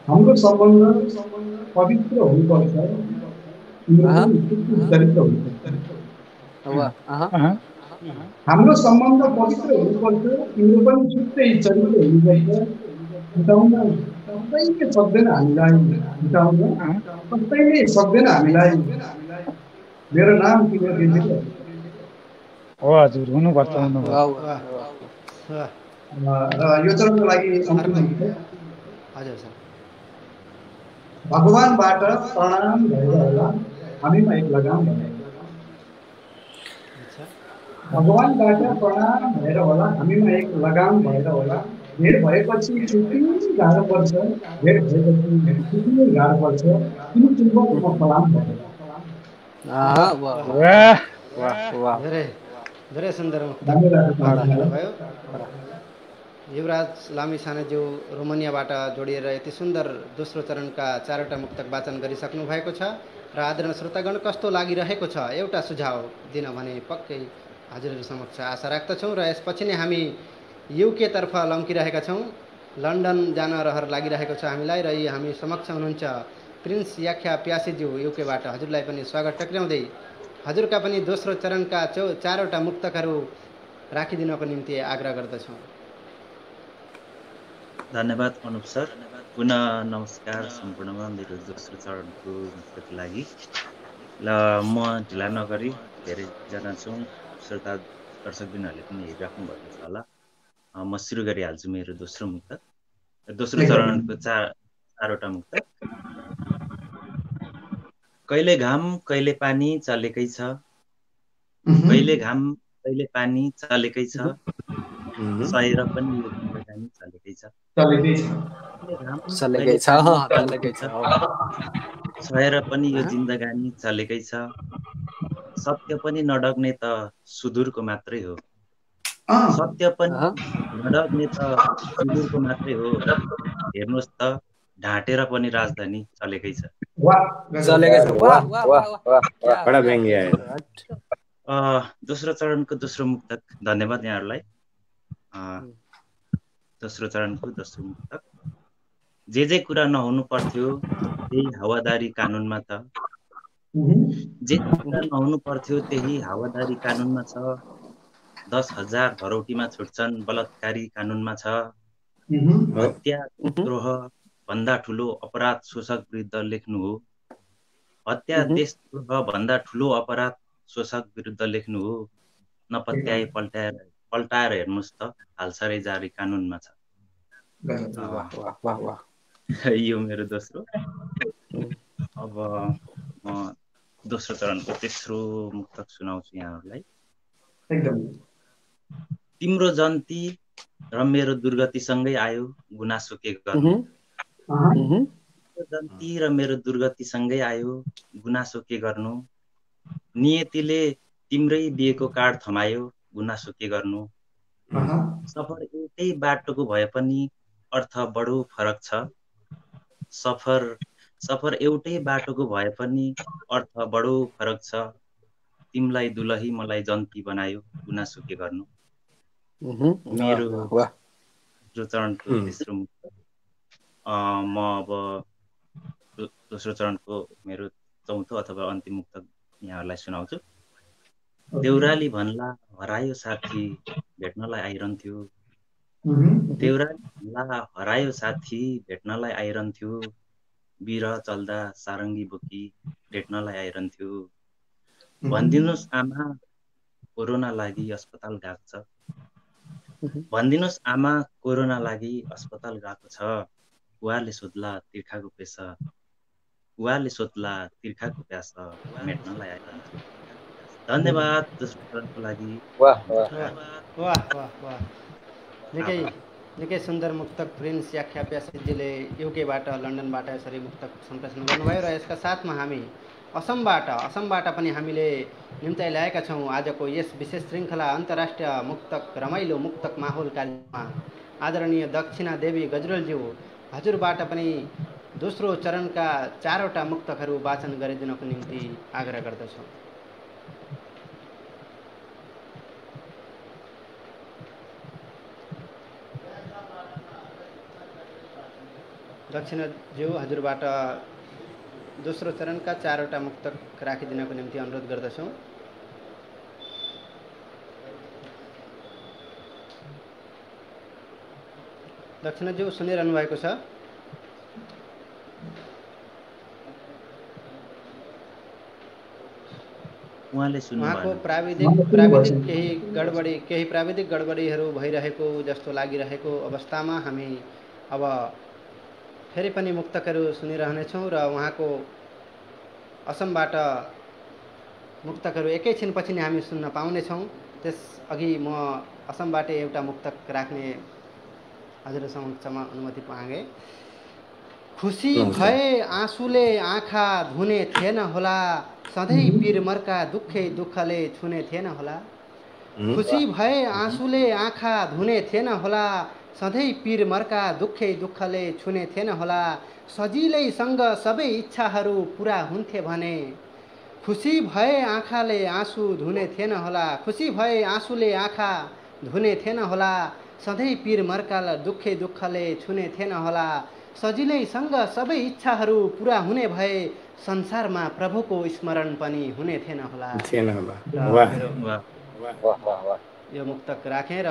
हाम्रो सम्बन्ध पवित्र हुनुपर्छ, हाम्रो सम्बन्ध पवित्र हुनुपर्छ, तिम्रो पनि छुट्टै चरित्र हुनुपर्छ। छुटाउन कसैले सक्दैन हामीलाई, छुटाउन कसैले सक्दैन हामीलाई। मेरो नाम तिम्रो दिदी हो। हजुर, हुनुपर्छ। यो चरणको लागि हजुर सर। भगवानबाट प्रणाम भएर होला, हामीमा एक लगाम भएर। भगवानबाट प्रणाम भएर होला, हामीमा एक लगाम भएर होला। भेट भएपछि छुट्टी गाह्रो पर्छ, भेट भएपछि छुट्टी गाह्रो पर्छ। तिमी म सलाम भएर। वाह वाह धेरै धेरै सुन्दर मुक्तक धन्यवाद वाचन तपाईँलाई। गर्नुभयो। युवराज लामिछानेज्यू रोमानियाबाट जोडिएर यति सुन्दर दोस्रो चरणका 4वटा मुक्तक वाचन गरिसक्नु भएको छ र आदरणीय श्रोतागण कस्तो लागिरहेको छ एउटा सुझाव दिन भने पक्कै हजुरहरू समक्ष आशा राख्दछौँ र यसपछि नै हामी युके तर्फ लम्किरहेका छौँ। लन्डन जान रहर लागिरहेको छ हामीलाई र यी हामी समक्ष हुनुहुन्छ प्रिन्स याख्या प्यासीज्यू युकेबाट। हजुरलाई पनि स्वागत टक्र्याउँदै हजुरका पनि दोस्रो चरणका 4वटा मुक्तकहरू राखिदिनको निम्ति आग्रह गर्दछौँ। धन्यवाद अनुप सर। पुनः नमस्कार सम्पूर्णमा मेरो दोस्रो चरणको मुक्तको लागि। ल म ढिला नगरी धेरैजना छौँ श्रोता दर्शकबिनहरूले पनि हेरिराख्नु भएको छ होला। म सुरु गरिहाल्छु मेरो दोस्रो मुक्तक। दोस्रो चरणको 4वटा मुक्तक। कहिले घाम कहिले पानी चलेकै छ, कहिले घाम कहिले पानी चलेकै छ, सहेर पनि यो जिन्दगानी चलेकै छ। कहिले घाम चलेकै कहिले छ पानी चलेकै छ सहेर पनि यो जिन्दगानी चलेकै छ। सत्य पनि नडग्ने त सुदूरको मात्रै हो, सत्य पनि नडग्ने त सुदूरको मात्रै हो। हेर्नुहोस् त ढाँटेर पनि राजधानी चलेकै छ। चलेकै छ। वाह वाह वाह वाह बडा व्यङ्ग्य आयो। दोस्रो चरणको दोस्रो मुक्तक। धन्यवाद यहाँहरूलाई। दोस्रो चरणको दोस्रो मुक्तक। जे कुरा नहुनु पर्थ्यो त्यही हावादारी कानुनमा त, जे कुरा नहुनु पर्थ्यो त्यही हावादारी कानुनमा छ। 10,000 धरौटीमा छुट्छन् बलात्कारी कानुनमा छ। हत्या देशद्रोह भन्दा ठुलो अपराध शोषक विरुद्ध लेख्नु हो, हत्या देशद्रोह भन्दा ठुलो अपराध शोषक विरुद्ध लेख्नु हो। नपत्याए पल्टाएर हेर्नुहोस् त हालसारै जारी कानुनमा छ। यो मेरो दोस्रो। अब म दोस्रो चरणको तेस्रो मुक्तक सुनाउँछु यहाँहरूलाई। तिम्रो जन्ती र मेरो दुर्गतिसँगै आयो गुनासो के गर्नु, तिम्रो जन्ती र मेरो दुर्गतिसँगै आयो गुनासो के गर्नु। नियतिले तिम्रै बिहेको कार्ड थमायो गुनासो के गर्नु। सफर एउटै बाटोको भए पनि अर्थ बडो फरक छ, सफर एउटै बाटोको भए पनि अर्थ बडो फरक छ। तिमीलाई दुलही मलाई जन्ती बनायो गुनासो के गर्नु। मेरो जो चरणको तेस्रो मुक्तक। म अब दोस्रो चरणको मेरो चौथो अथवा अन्तिम मुक्तक यहाँहरूलाई सुनाउँछु। देउराली भन्ला हरायो साथी भेट्नलाई आइरहन्थ्यो, देउराली भन्ला हरायो साथी भेट्नलाई आइरहन्थ्यो। बिरह चल्दा सारङ्गी बोकी भेट्नलाई आइरहन्थ्यो। भनिदिनुहोस् आमा कोरोना लागि अस्पताल गएको छ, भनिदिनुहोस् आमा कोरोना लागि अस्पताल गएको छ। उहाँले सोध्ला तिर्खाको पेसा, उहाँले सोध्ला तिर्खाको प्यासा मेट्नलाई आइरहन्थ्यो। धन्यवाद दोस्रो चरणको लागि। वाह वाह वाह। निकै सुन्दर मुक्तक प्रिन्स याख्या प्यासीजीले युकेबाट लन्डनबाट यसरी मुक्तक सम्प्रेषण गर्नुभयो र यसका साथमा हामी असमबाट पनि हामीले निम्ताइ ल्याएका छौँ आजको यस विशेष श्रृङ्खला अन्तर्राष्ट्रिय मुक्तक रमाइलो मुक्तक माहौल कार्यक्रममा। आदरणीय दक्षिणा देवी गजरेलज्यू हजुरबाट पनि दोस्रो चरणका 4वटा मुक्तकहरू वाचन गरिदिनको निम्ति आग्रह गर्दछौँ। दक्षिणाज्यू हजुरबाट दोस्रो चरणका 4वटा मुक्तक राखिदिनको निम्ति अनुरोध गर्दछौँ। दक्षिणाज्यू सुनिरहनु भएको छ? उहाँको केही प्राविधिक गडबडीहरू भइरहेको जस्तो लागिरहेको अवस्थामा हामी अब फेरि पनि मुक्तकहरू सुनिरहनेछौँ र उहाँको असमबाट मुक्तकहरू एकैछिनपछि नै हामी सुन्न पाउनेछौँ। त्यसअघि म असमबाट एउटा मुक्तक राख्ने हजुर समक्षमा अनुमति मागे। खुसी भए आँसुले आँखा धुने थिएन होला, सधैँ पिरमर्का दुःखै दुःखले छुने थिएन होला। खुसी भए आँसुले आँखा धुने थिएन होला। सधैँ पिरमर्का दुःखै दुःखले छुने थिएन होला। सजिलैसँग सबै इच्छाहरू पुरा हुन्थे भने खुसी भए आँखाले आँसु धुने थिएन होला। खुसी भए आँसुले आँखा धुने थिएन होला। सधैँ पिरमर्का दुःखै दुःखले छुने थिएन होला। सजिलैसँग सबै इच्छाहरू पुरा हुने भए संसारमा प्रभुको स्मरण पनि हुने थिएन होला। यो मुक्तक राखेँ र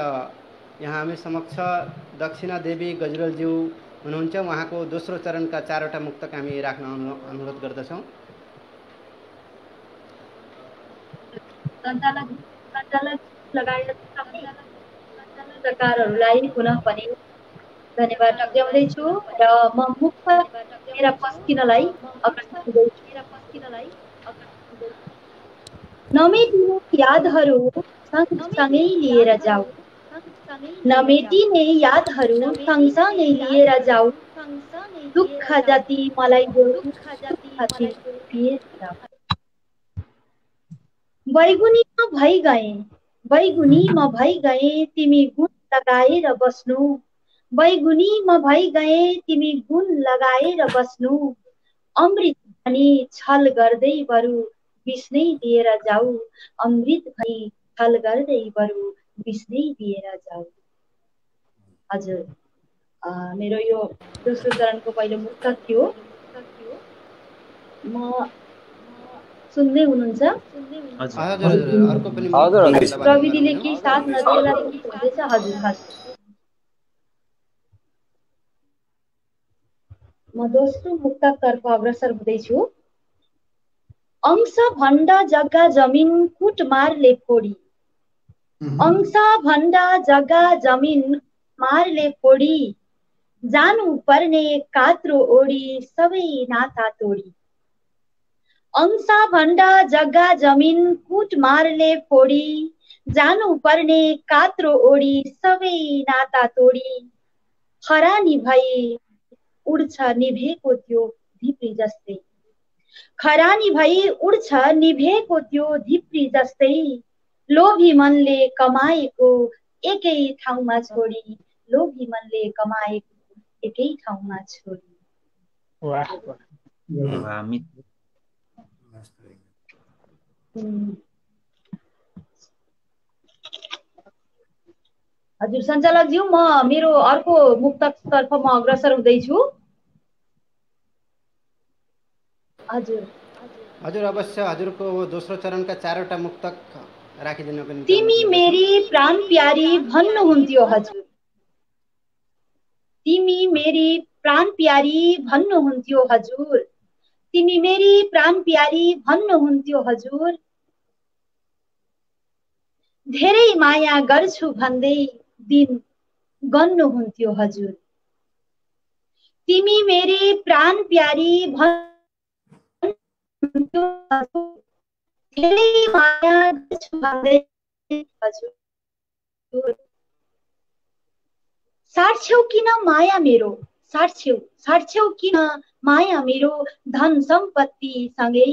यहाँ हामी समक्ष दक्षिणा देवी गजरेलज्यू हुनुहुन्छ। उहाँको दोस्रो चरणका 4वटा मुक्तक हामी राख्न अनुरोध गर्दछौँ। लगायतकारहरूलाई पुनः पनि धन्यवाद टक्राउँदैछु र म मुक्त मेरा पस्किनलाई अग्रसर हुँदैछु। नमेटिने यादहरू सँगसँगै लिएर जाऊ। नमेटिने यादहरू सँगसँगै लिएर जाऊ। दुःख जति मलाई बैगुनीमा भइ गए, बैगुनीमा भइ गए तिमी गुण लगाएर बस्नु। बैगुनीमा भइ गए तिमी गुण लगाएर बस्नु। अमृत भनी छल गर्दै बरु विष नै दिएर जाऊ। अमृत भनी छल गर्दै बरु विष नै दिएर जाऊ। हजुर, मेरो यो दोस्रो चरणको पहिलो मुक्तक थियो। म सुन्दै हुनुहुन्छ? प्रविधिले केही साथ नदिएला हुँदैछ? हजुर हजुर। म दोस्रो मुक्तकतर्फ अग्रसर हुँदैछु। अंश भन्दा जग्गा जमिन कुटमारले फोडी। अंश भन्दा जग्गा जमिन मारले फोडी। जानु पर्ने कात्रो ओडी सबै नाता तोडी। अंश भन्दा जग्गा जमिन कुटमारले फोडी। जानु पर्ने कात्रो ओडी सबै नाता तोडी। खरानी भई उड्छ निभेको त्यो धिप्री जस्तै। खरानी भई उड्छ निभेको त्यो धिप्री जस्तै। लोभी मनले कमाएको एकै ठाउँमा छोडी। लोभी मनले कमाएको एकै ठाउँमा छोडी। हजुर सञ्चालकज्यू, म मेरो अर्को मुक्तकतर्फ म अग्रसर हुँदैछु। हजुर हजुर अवश्य। हजुरको दोस्रो चरणका 4वटा मुक्तक राखिदिनु पनि। तिमी मेरी प्राण प्यारी भन्नुहुन्थ्यो हजुर। तिमी मेरी प्राण प्यारी भन्नुहुन्थ्यो हजुर। तिमी मेरी प्राण प्यारी भन्नुहुन्थ्यो हजुर। धेरै माया गर्छु भन्दै दिन गन्नुहुन्थ्यो हजुर। तिमी मेरी प्राण प्यारी भन्नुहुन्थ्यो हजुर। धेरै माया गर्छु भन्दै हजुर। साट्छौ किन माया मेरो, साट्छौ किन माया मेरो धन सम्पत्ति सँगै।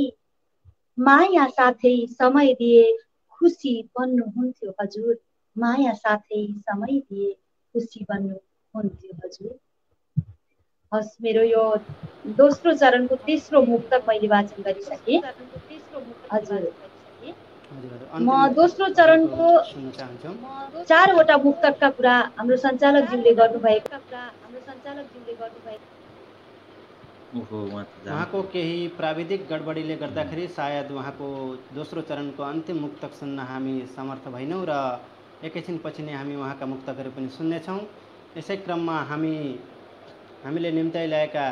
माया साथै समय दिए खुसी बन्नुहुन्थ्यो हजुर। माया साथै समय दिए खुसी बन्नुहुन्थ्यो हजुर। हस्, मेरो यो दोस्रो चरणको तेस्रो मुक्तक मैले वाचन गरिसकेँ। हजुर, म दोस्रो चरणको 4वटा मुक्तकका कुरा हाम्रो सञ्चालकज्यूले गर्नुभएको। उहाँको केही प्राविधिक गडबडीले गर्दाखेरि सायद उहाँको दोस्रो चरणको अन्तिम मुक्तक सुन्न हामी समर्थ भएनौँ र एकैछिनपछि नै हामी उहाँका मुक्तकहरू पनि सुन्नेछौँ। यसै क्रममा हामीले निम्ताइ ल्याएका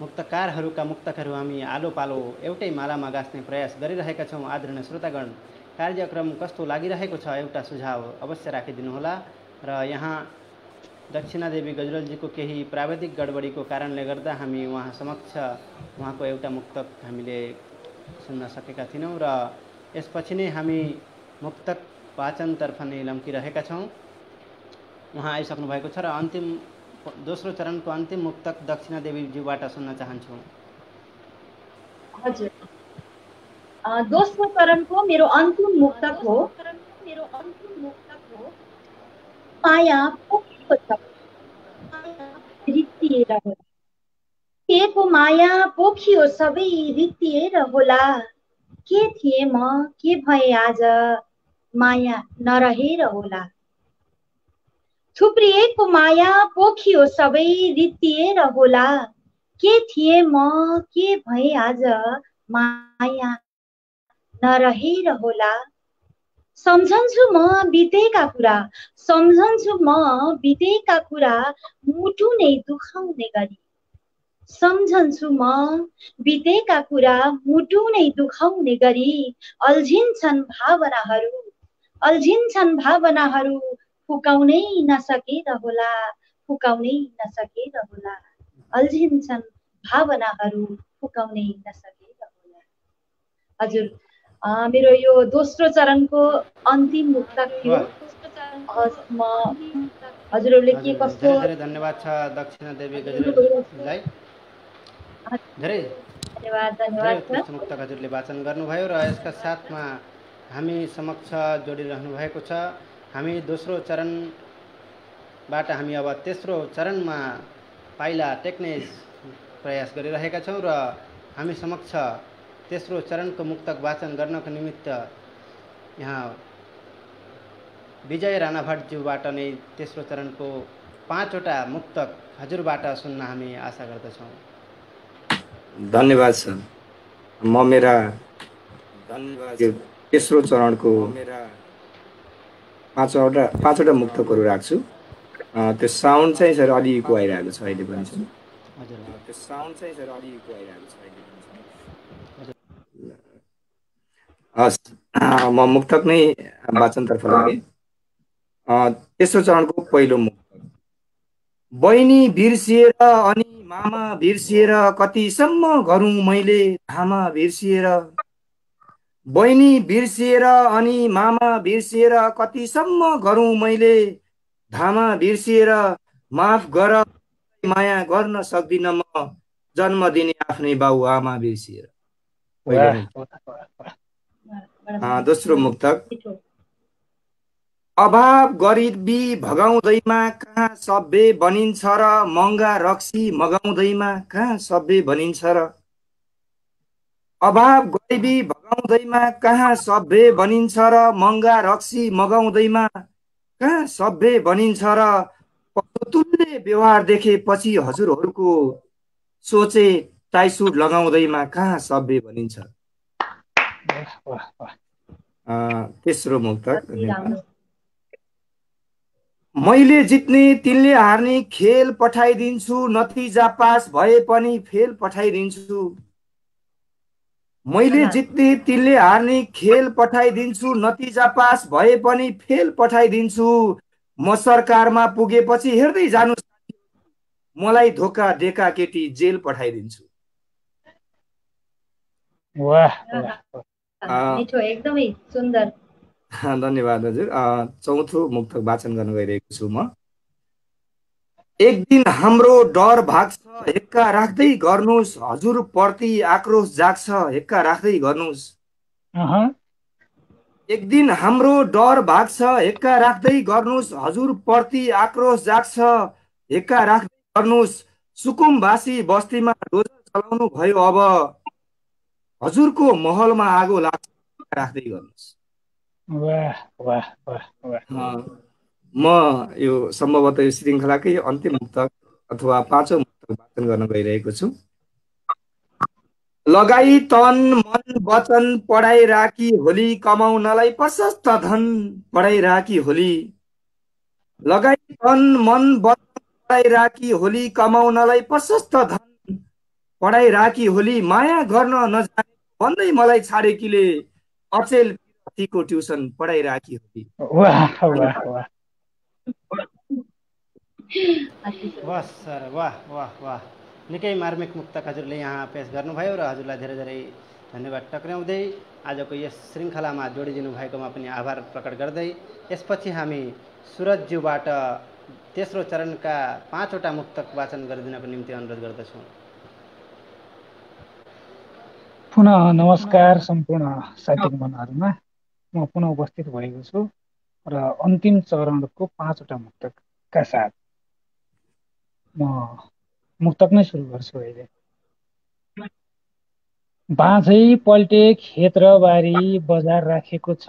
मुक्तकारहरूका मुक्तकहरू हामी आलो पालो एउटै मालामा गाँच्ने प्रयास गरिरहेका छौँ। आदरणीय श्रोतागण, कार्यक्रम कस्तो लागिरहेको छ एउटा सुझाव अवश्य राखिदिनुहोला। र यहाँ दक्षिणादेवी गजरेलजीको केही प्राविधिक गडबडीको कारणले गर्दा हामी उहाँ समक्ष उहाँको एउटा मुक्तक हामीले सुन्न सकेका थिएनौँ र यसपछि नै हामी मुक्तक वाचनतर्फ नै लम्किरहेका छौँ। उहाँ आइसक्नु भएको छ र दोस्रो चरणको अन्तिम मुक्तक दक्षिणादेवीज्यूबाट सुन्न चाहन्छौँ। हजुर, दोस्रो चरणको मेरो अन्तिम मुक्तक हो। माया पोखिएको छ रित्तिएर होला। केको माया पोखियो सबै रित्तिएर होला। के थिए म के भए आज माया नरहेर होला। थुप्रिएको माया पोखियो सबै रित्तिएर होला। के थिए म के भए आज माया नरहेर होला। सम्झन्छु म बितेका कुरा, सम्झन्छु म बितेका कुरा मुटु नै दुखाउने गरी। सम्झन्छु म बितेका कुरा मुटु नै दुखाउने गरी। अल्झिन्छन् भावनाहरू फुकाउनै नसकेर होला, फुकाउनै नसकेर होला। अल्झिन्छन् भावनाहरू फुकाउनै नसकेर होला। हजुर, मेरो यो दोस्रो चरणको अन्तिम मुक्तक थियो। म हजुरहरूले के कस्तो धेरै धेरै धन्यवाद छ दक्षिणा देवी गजरेललाई। धेरै धेरै उत्कृष्ट मुक्तक हजुरले वाचन गर्नुभयो र यसका साथमा हामी समक्ष जोडिरहनु भएको छ। हामी दोस्रो चरणबाट हामी अब तेस्रो चरणमा पाइला टेक्ने प्रयास गरिरहेका छौँ र हामी समक्ष तेस्रो चरणको मुक्तक वाचन गर्नको निमित्त यहाँ विजय राणा भट्टज्यूबाट नै तेस्रो चरणको 5वटा मुक्तक हजुरबाट सुन्न हामी आशा गर्दछौँ। धन्यवाद सर। म मेरा तेस्रो चरणको 5वटा मुक्तकहरू राख्छु। त्यो साउन्ड चाहिँ सर अलि इको आइरहेको छ अहिले पनि सर। हस्, म मुक्तक नै वाचनतर्फ लागेँ। तेस्रो चरणको पहिलो मुक्तक। बहिनी बिर्सिएर अनि मामा बिर्सिएर कतिसम्म गरौँ मैले धामा बिर्सिएर। बहिनी बिर्सिएर अनि मामा बिर्सिएर कतिसम्म गरौँ मैले धामा बिर्सिएर। माफ गर माया गर्न सक्दिनँ म जन्म दिने आफ्नै बाउ आमा बिर्सिएर। दोस्रो मुक्तक। अभाव गरिबी भगाउँदैमा कहाँ सभ्य बनिन्छ र महँगा रक्सी मगाउँदैमा कहाँ सभ्य बनिन्छ र। अभाव गरिबी भगाउँदैमा कहाँ सभ्य बनिन्छ र महँगा रक्सी मगाउँदैमा कहाँ सभ्य बनिन्छ र। पशुतुल्य व्यवहार देखेपछि हजुरहरूको सोचे टाइसुट लगाउँदैमा कहाँ सभ्य बनिन्छ। तेस्रो मुक्तक। मैले जित्ने तिनले हार्ने खेल पठाइदिन्छु नतिजा पास भए पनि फेल पठाइदिन्छु। मैले जित्ने तिनले हार्ने खेल पठाइदिन्छु नतिजा पास भए पनि फेल पठाइदिन्छु। म सरकारमा पुगेपछि हेर्दै जानु मलाई धोका दिएका केटी जेल पठाइदिन्छु। मिठो, एकदमै सुन्दर। धन्यवाद हजुर। चौथो मुक्तक वाचन गर्न गइरहेको छु म। एक दिन हाम्रो डर भाग्छ हेक्का राख्दै गर्नुहोस् हजुर प्रति आक्रोश जाग्छ हेक्का राख्दै गर्नुहोस्। एक दिन हाम्रो डर भाग्छ हेक्का राख्दै गर्नुहोस् हजुर प्रति आक्रोश जाग्छ हेक्का राख्दै गर्नुहोस्। सुकुमवासी बस्तीमा डोजर चलाउनु भयो अब हजुरको महलमा आगो लाग्छ राख्दै गर्नुहोस्। म यो सम्भवतः यो श्रृङ्खलाकै अन्तिम मुक्तक अथवा 5औं मुक्तक वाचन गर्न गइरहेको छु। लगाई तन मन वचन पढाइ राखी होली कमाउनलाई प्रशस्त धन पढाइ राखी होली। लगाई तन मन वचन पढाइ राखी होली कमाउनलाई प्रशस्त धन पढाइ राखी होली। माया गर्न नजाने भन्दै मलाई छाडेकीले अचेल को ट्युसन पढाइ राखी होली। वाह सर, वाह वाह वाह। निकै मार्मिक मुक्तक हजुरले यहाँ पेश गर्नुभयो र हजुरलाई धेरै धेरै धन्यवाद टक्राउँदै आजको यस श्रृङ्खलामा जोडिदिनु भएकोमा पनि आभार प्रकट गर्दै यसपछि हामी सुरजज्यूबाट तेस्रो चरणका 5वटा मुक्तक वाचन गरिदिनको निम्ति अनुरोध गर्दछौँ। पुनः नमस्कार सम्पूर्ण साहित्यिक मनहरूमा म पुनः उपस्थित भएको छु र अन्तिम चरणको 5वटा मुक्तकका साथ म मुक्तक नै सुरु गर्छु अहिले। बाँझै पल्टे खेत र बारी बजार राखेको छ,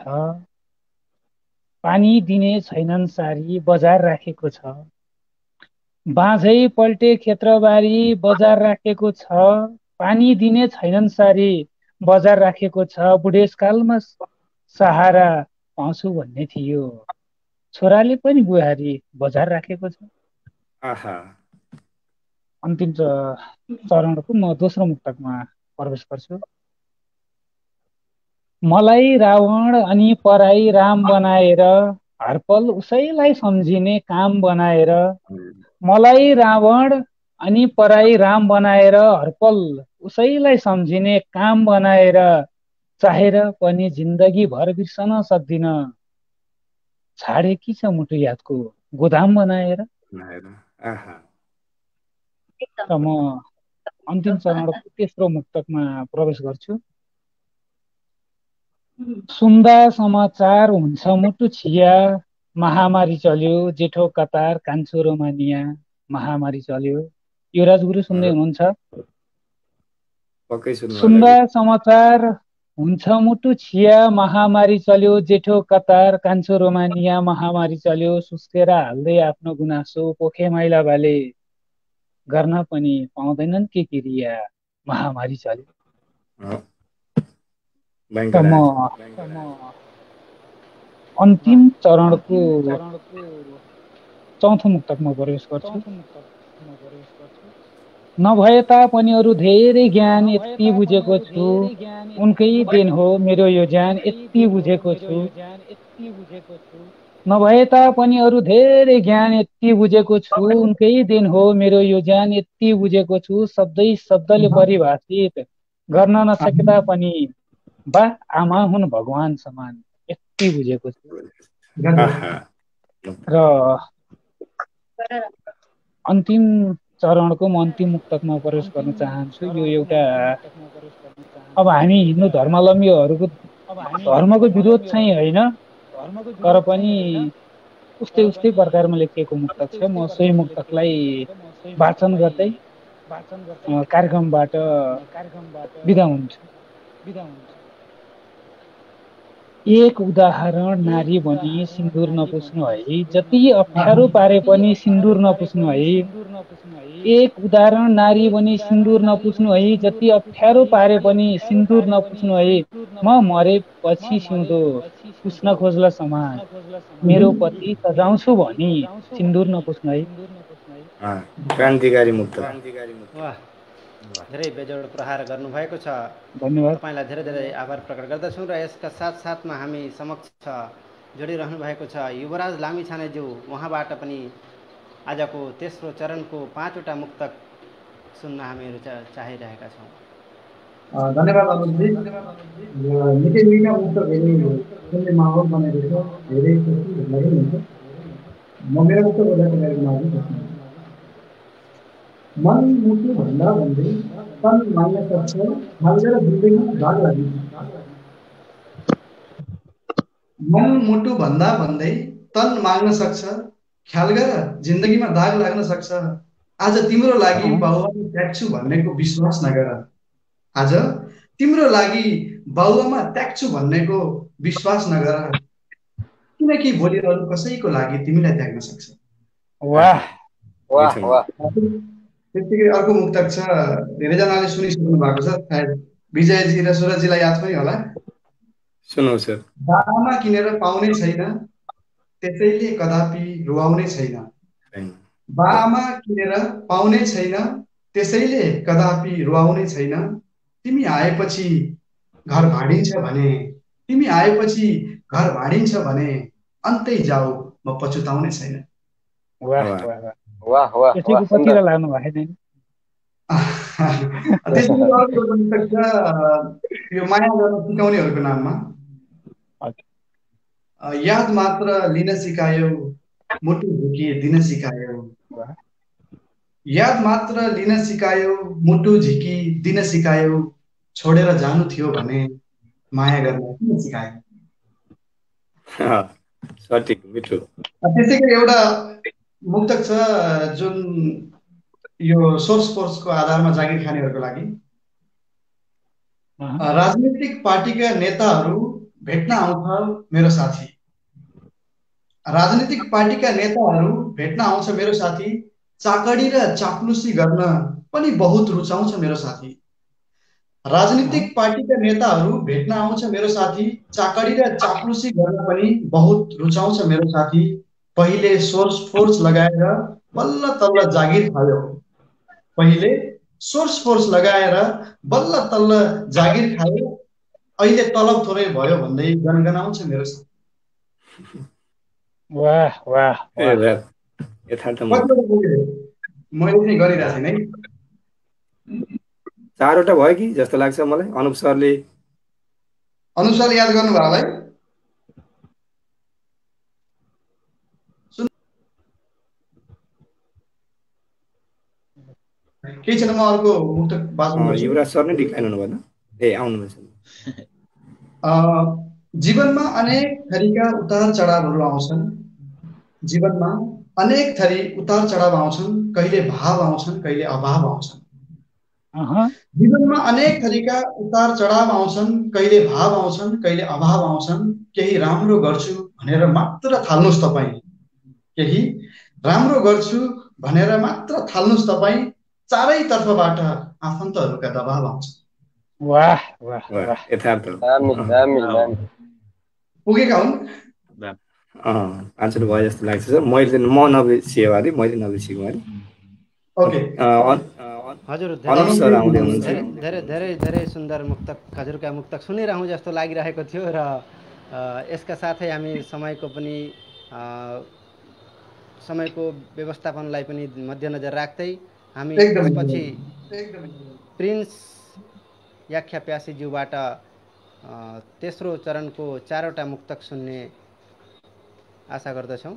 पानी दिने छैनन् सारी बजार राखेको छ। बाँझै पल्टे खेत र बारी बजार राखेको छ, पानी दिने छैनन् सारी बजार राखेको छ। बुढेसकालमा सहारा पाउँछु भन्ने थियो, छोराले पनि बुहारी बजार राखेको छ। अन्तिम चरणको म दोस्रो मुक्तकमा प्रवेश गर्छु। मलाई रावण अनि पराई राम बनाएर, हरपल उसैलाई सम्झिने काम बनाएर। मलाई रावण अनि पराई राम बनाएर, हरपल उसैलाई सम्झिने काम बनाएर। चाहेर पनि जिन्दगीभर बिर्सन सक्दिन, छाडेकी छ मुटु यादको गोदाम बनाएर। र म अन्तिम चरणको तेस्रो मुक्तकमा प्रवेश गर्छु। सुन्दा समाचार हुन्छ मुटु छिया, महामारी चल्यो जेठो कतार कान्छो रोमानिया। महामारी चल्यो। युवराज गुरु सुन्दै हुनुहुन्छ? सुन्दा समाचार हुन्छ मुटु छिया, महामारी चल्यो जेठो कतार कान्छो रोमानिया। महामारी चल्यो। सुस्केर हाल्दै आफ्नो गुनासो पोखे माइला बाले, गर्न पनि पाउँदैनन् के क्रिया। महामारी चल्यो। र म अन्तिम चरणको चौथो मुक्तकमा प्रवेश गर्छु। नभए तापनि अरू धेरै ज्ञान यति बुझेको छु, उनकै देन हो मेरो यो ज्यान यति बुझेको छु। नभए तापनि अरू धेरै ज्ञान यति बुझेको छु, उनकै देन हो मेरो यो ज्यान यति बुझेको छु। शब्दै शब्दले परिभाषित गर्न नसके तापनि बा आमा हुन् भगवान समान यति बुझेको छु। र अन्तिम चरणको म अन्तिम मुक्तकमा प्रवेश गर्न चाहन्छु। यो एउटा, अब हामी हिन्दू धर्मावलम्बीहरूको धर्मको विरोध चाहिँ होइन, तर पनि उस्तै उस्तै प्रकारमा लेखिएको मुक्तक छ। म सोही मुक्तकलाई वाचन गर्दै कार्यक्रमबाट बिदा हुन्छु। एक उदाहरण नारी बनी सिन्दुर नपुस्नु है, जति अप्ठ्यारो पारे पनि सिन्दुर नपुस्नु है। एक उदाहरण नारी बनी सिन्दुर नपुस्नु है, जति अप्ठ्यारो पारे पनि सिन्दुर नपुस्नु है। म मरेपछि सिउँदो पुस्न खोज्ला समाज, मेरो पति सजाउँछु भनी सिन्दुर नपुस्नु है। क्रान्तिकारी मुक्त। वाह, धेरै बेजोड प्रहार गर्नुभएको छ। धन्यवाद। तपाईँलाई धेरै धेरै आभार प्रकट गर्दछौँ। र यसका साथसाथमा हामी समक्ष जोडिरहनु भएको छ युवराज लामिछानेज्यू। उहाँबाट पनि आजको तेस्रो चरणको 5वटा मुक्तक सुन्न हामीहरू चाहिरहेका छौँ। धन्यवाद अनुपजी। निकै मिठा मुक्तक सुन्ने माहौल बनेको छ, धेरै खुसी हुन्छ। म मेरो मुक्तक मन मुटु भन्दा भन्दै तन मान्न सक्छ, हालेर जिन्दगीमा दाग लाग्छ। मन मुटु भन्दा भन्दै तन माग्न सक्छ, ख्याल गर जिन्दगीमा दाग लाग्न सक्छ। आज तिम्रो लागि बाबुआमा त्याग्छु भन्नेको विश्वास नगर। आज तिम्रो लागि बाबुआमा त्याग्छु भन्नेको विश्वास नगर, किनकि भोलि अरू कसैको लागि तिमीलाई त्याग्न सक्छ। वाह वाह वाह। त्यतिकै अर्को मुक्तक छ, धेरैजनाले सुनिसक्नु भएको छ, सायद विजयजी र सुरजीलाई याद पनि होला। सुनौ सर। बाबामा किनेर पाउने छैन, त्यसैले कदापि रुवाउने छैन। बाबामा किनेर पाउने छैन, त्यसैले कदापि रुवाउने छैन। तिमी आएपछि घर भाडिन्छ भने, तिमी आएपछि घर भाडिन्छ भने अन्तै जाऊ म पछुताउने छैन। वाह वाह वाह। त्यसैको पतिर लाग्नु भएको छैन। यो माया गर्न सिकाउनेहरूको नाममा याद मात्र लिन सिकायो, मुटु झुकी दिन सिकायो। याद मात्र लिन सिकायो, मुटु झिकी दिन सिकायो। छोडेर जानु थियो भने माया गर्न किन सिकाए। सठिक मिठो। त्यसै गरी एउटा मुक्तक छ जुन यो सोर्स फोर्सको आधारमा जागिर खानेहरूको लागि। राजनीतिक पार्टीका नेताहरू भेट्न आउँछ मेरो साथी। राजनीतिक पार्टीका नेताहरू भेट्न आउँछ मेरो साथी। चाकडी र चाप्लुसी गर्न पनि बहुत रुचाउँछ मेरो साथी। राजनीतिक पार्टीका नेताहरू भेट्न आउँछ मेरो साथी। चाकडी र चाप्लुसी गर्न पनि बहुत रुचाउँछ मेरो साथी। पहिले सोर्स फोर्स लगाएर बल्ल तल्ल जागिर खायो। पहिले सोर्स फोर्स लगाएर बल्ल तल्ल जागिर खायो। अहिले तलब थोरै भयो भन्दै गनगनाउँछ मेरो साथी। वाह वाह यथार्थ मैले चाहिँ गरिरहेको थिएँ है। 4वटा भयो कि जस्तो लाग्छ मलाई। अनुप सरले याद गर्नुभयो होला है। केही छैन, म अर्को मुक्तक वाचन गर्छु। युवराज सर नै डिक्लाइन हुनुभयो। ए आउनुभएछ। जीवनमा अनेक थरीका उतार चढावहरू आउँछन्। जीवनमा अनेक थरी उतार चढाव आउँछन्। कहिले भाव आउँछन्, कहिले अभाव आउँछन्। जीवनमा अनेक थरीका उतार चढाव आउँछन्। कहिले भाव आउँछन्, कहिले अभाव आउँछन्। केही राम्रो गर्छु भनेर मात्र थाल्नुस् तपाईँ। केही राम्रो गर्छु भनेर मात्र थाल्नुस् तपाईँ। चारैतर्फबाट आफन्तहरूका दबाव आउँछन्। वाह वाह वाह यथार्थ। पुगेका हुन्। 5 भयो जस्तो लाग्छ सर। म नबिर्सिएँ अरे, मैले नबिर्सेको अरे। ओके हजुर धेरै धेरै धेरै सुन्दर मुक्तक, हजुरका मुक्तक सुनिरहँ जस्तो लागिरहेको थियो। र यसका साथै हामी समयको व्यवस्थापनलाई पनि मध्यनजर राख्दै हामी त्यसपछि प्रिन्स याख्या प्यासीज्यूबाट तेस्रो चरणको 4वटा मुक्तक सुन्ने आशा गर्दछौँ।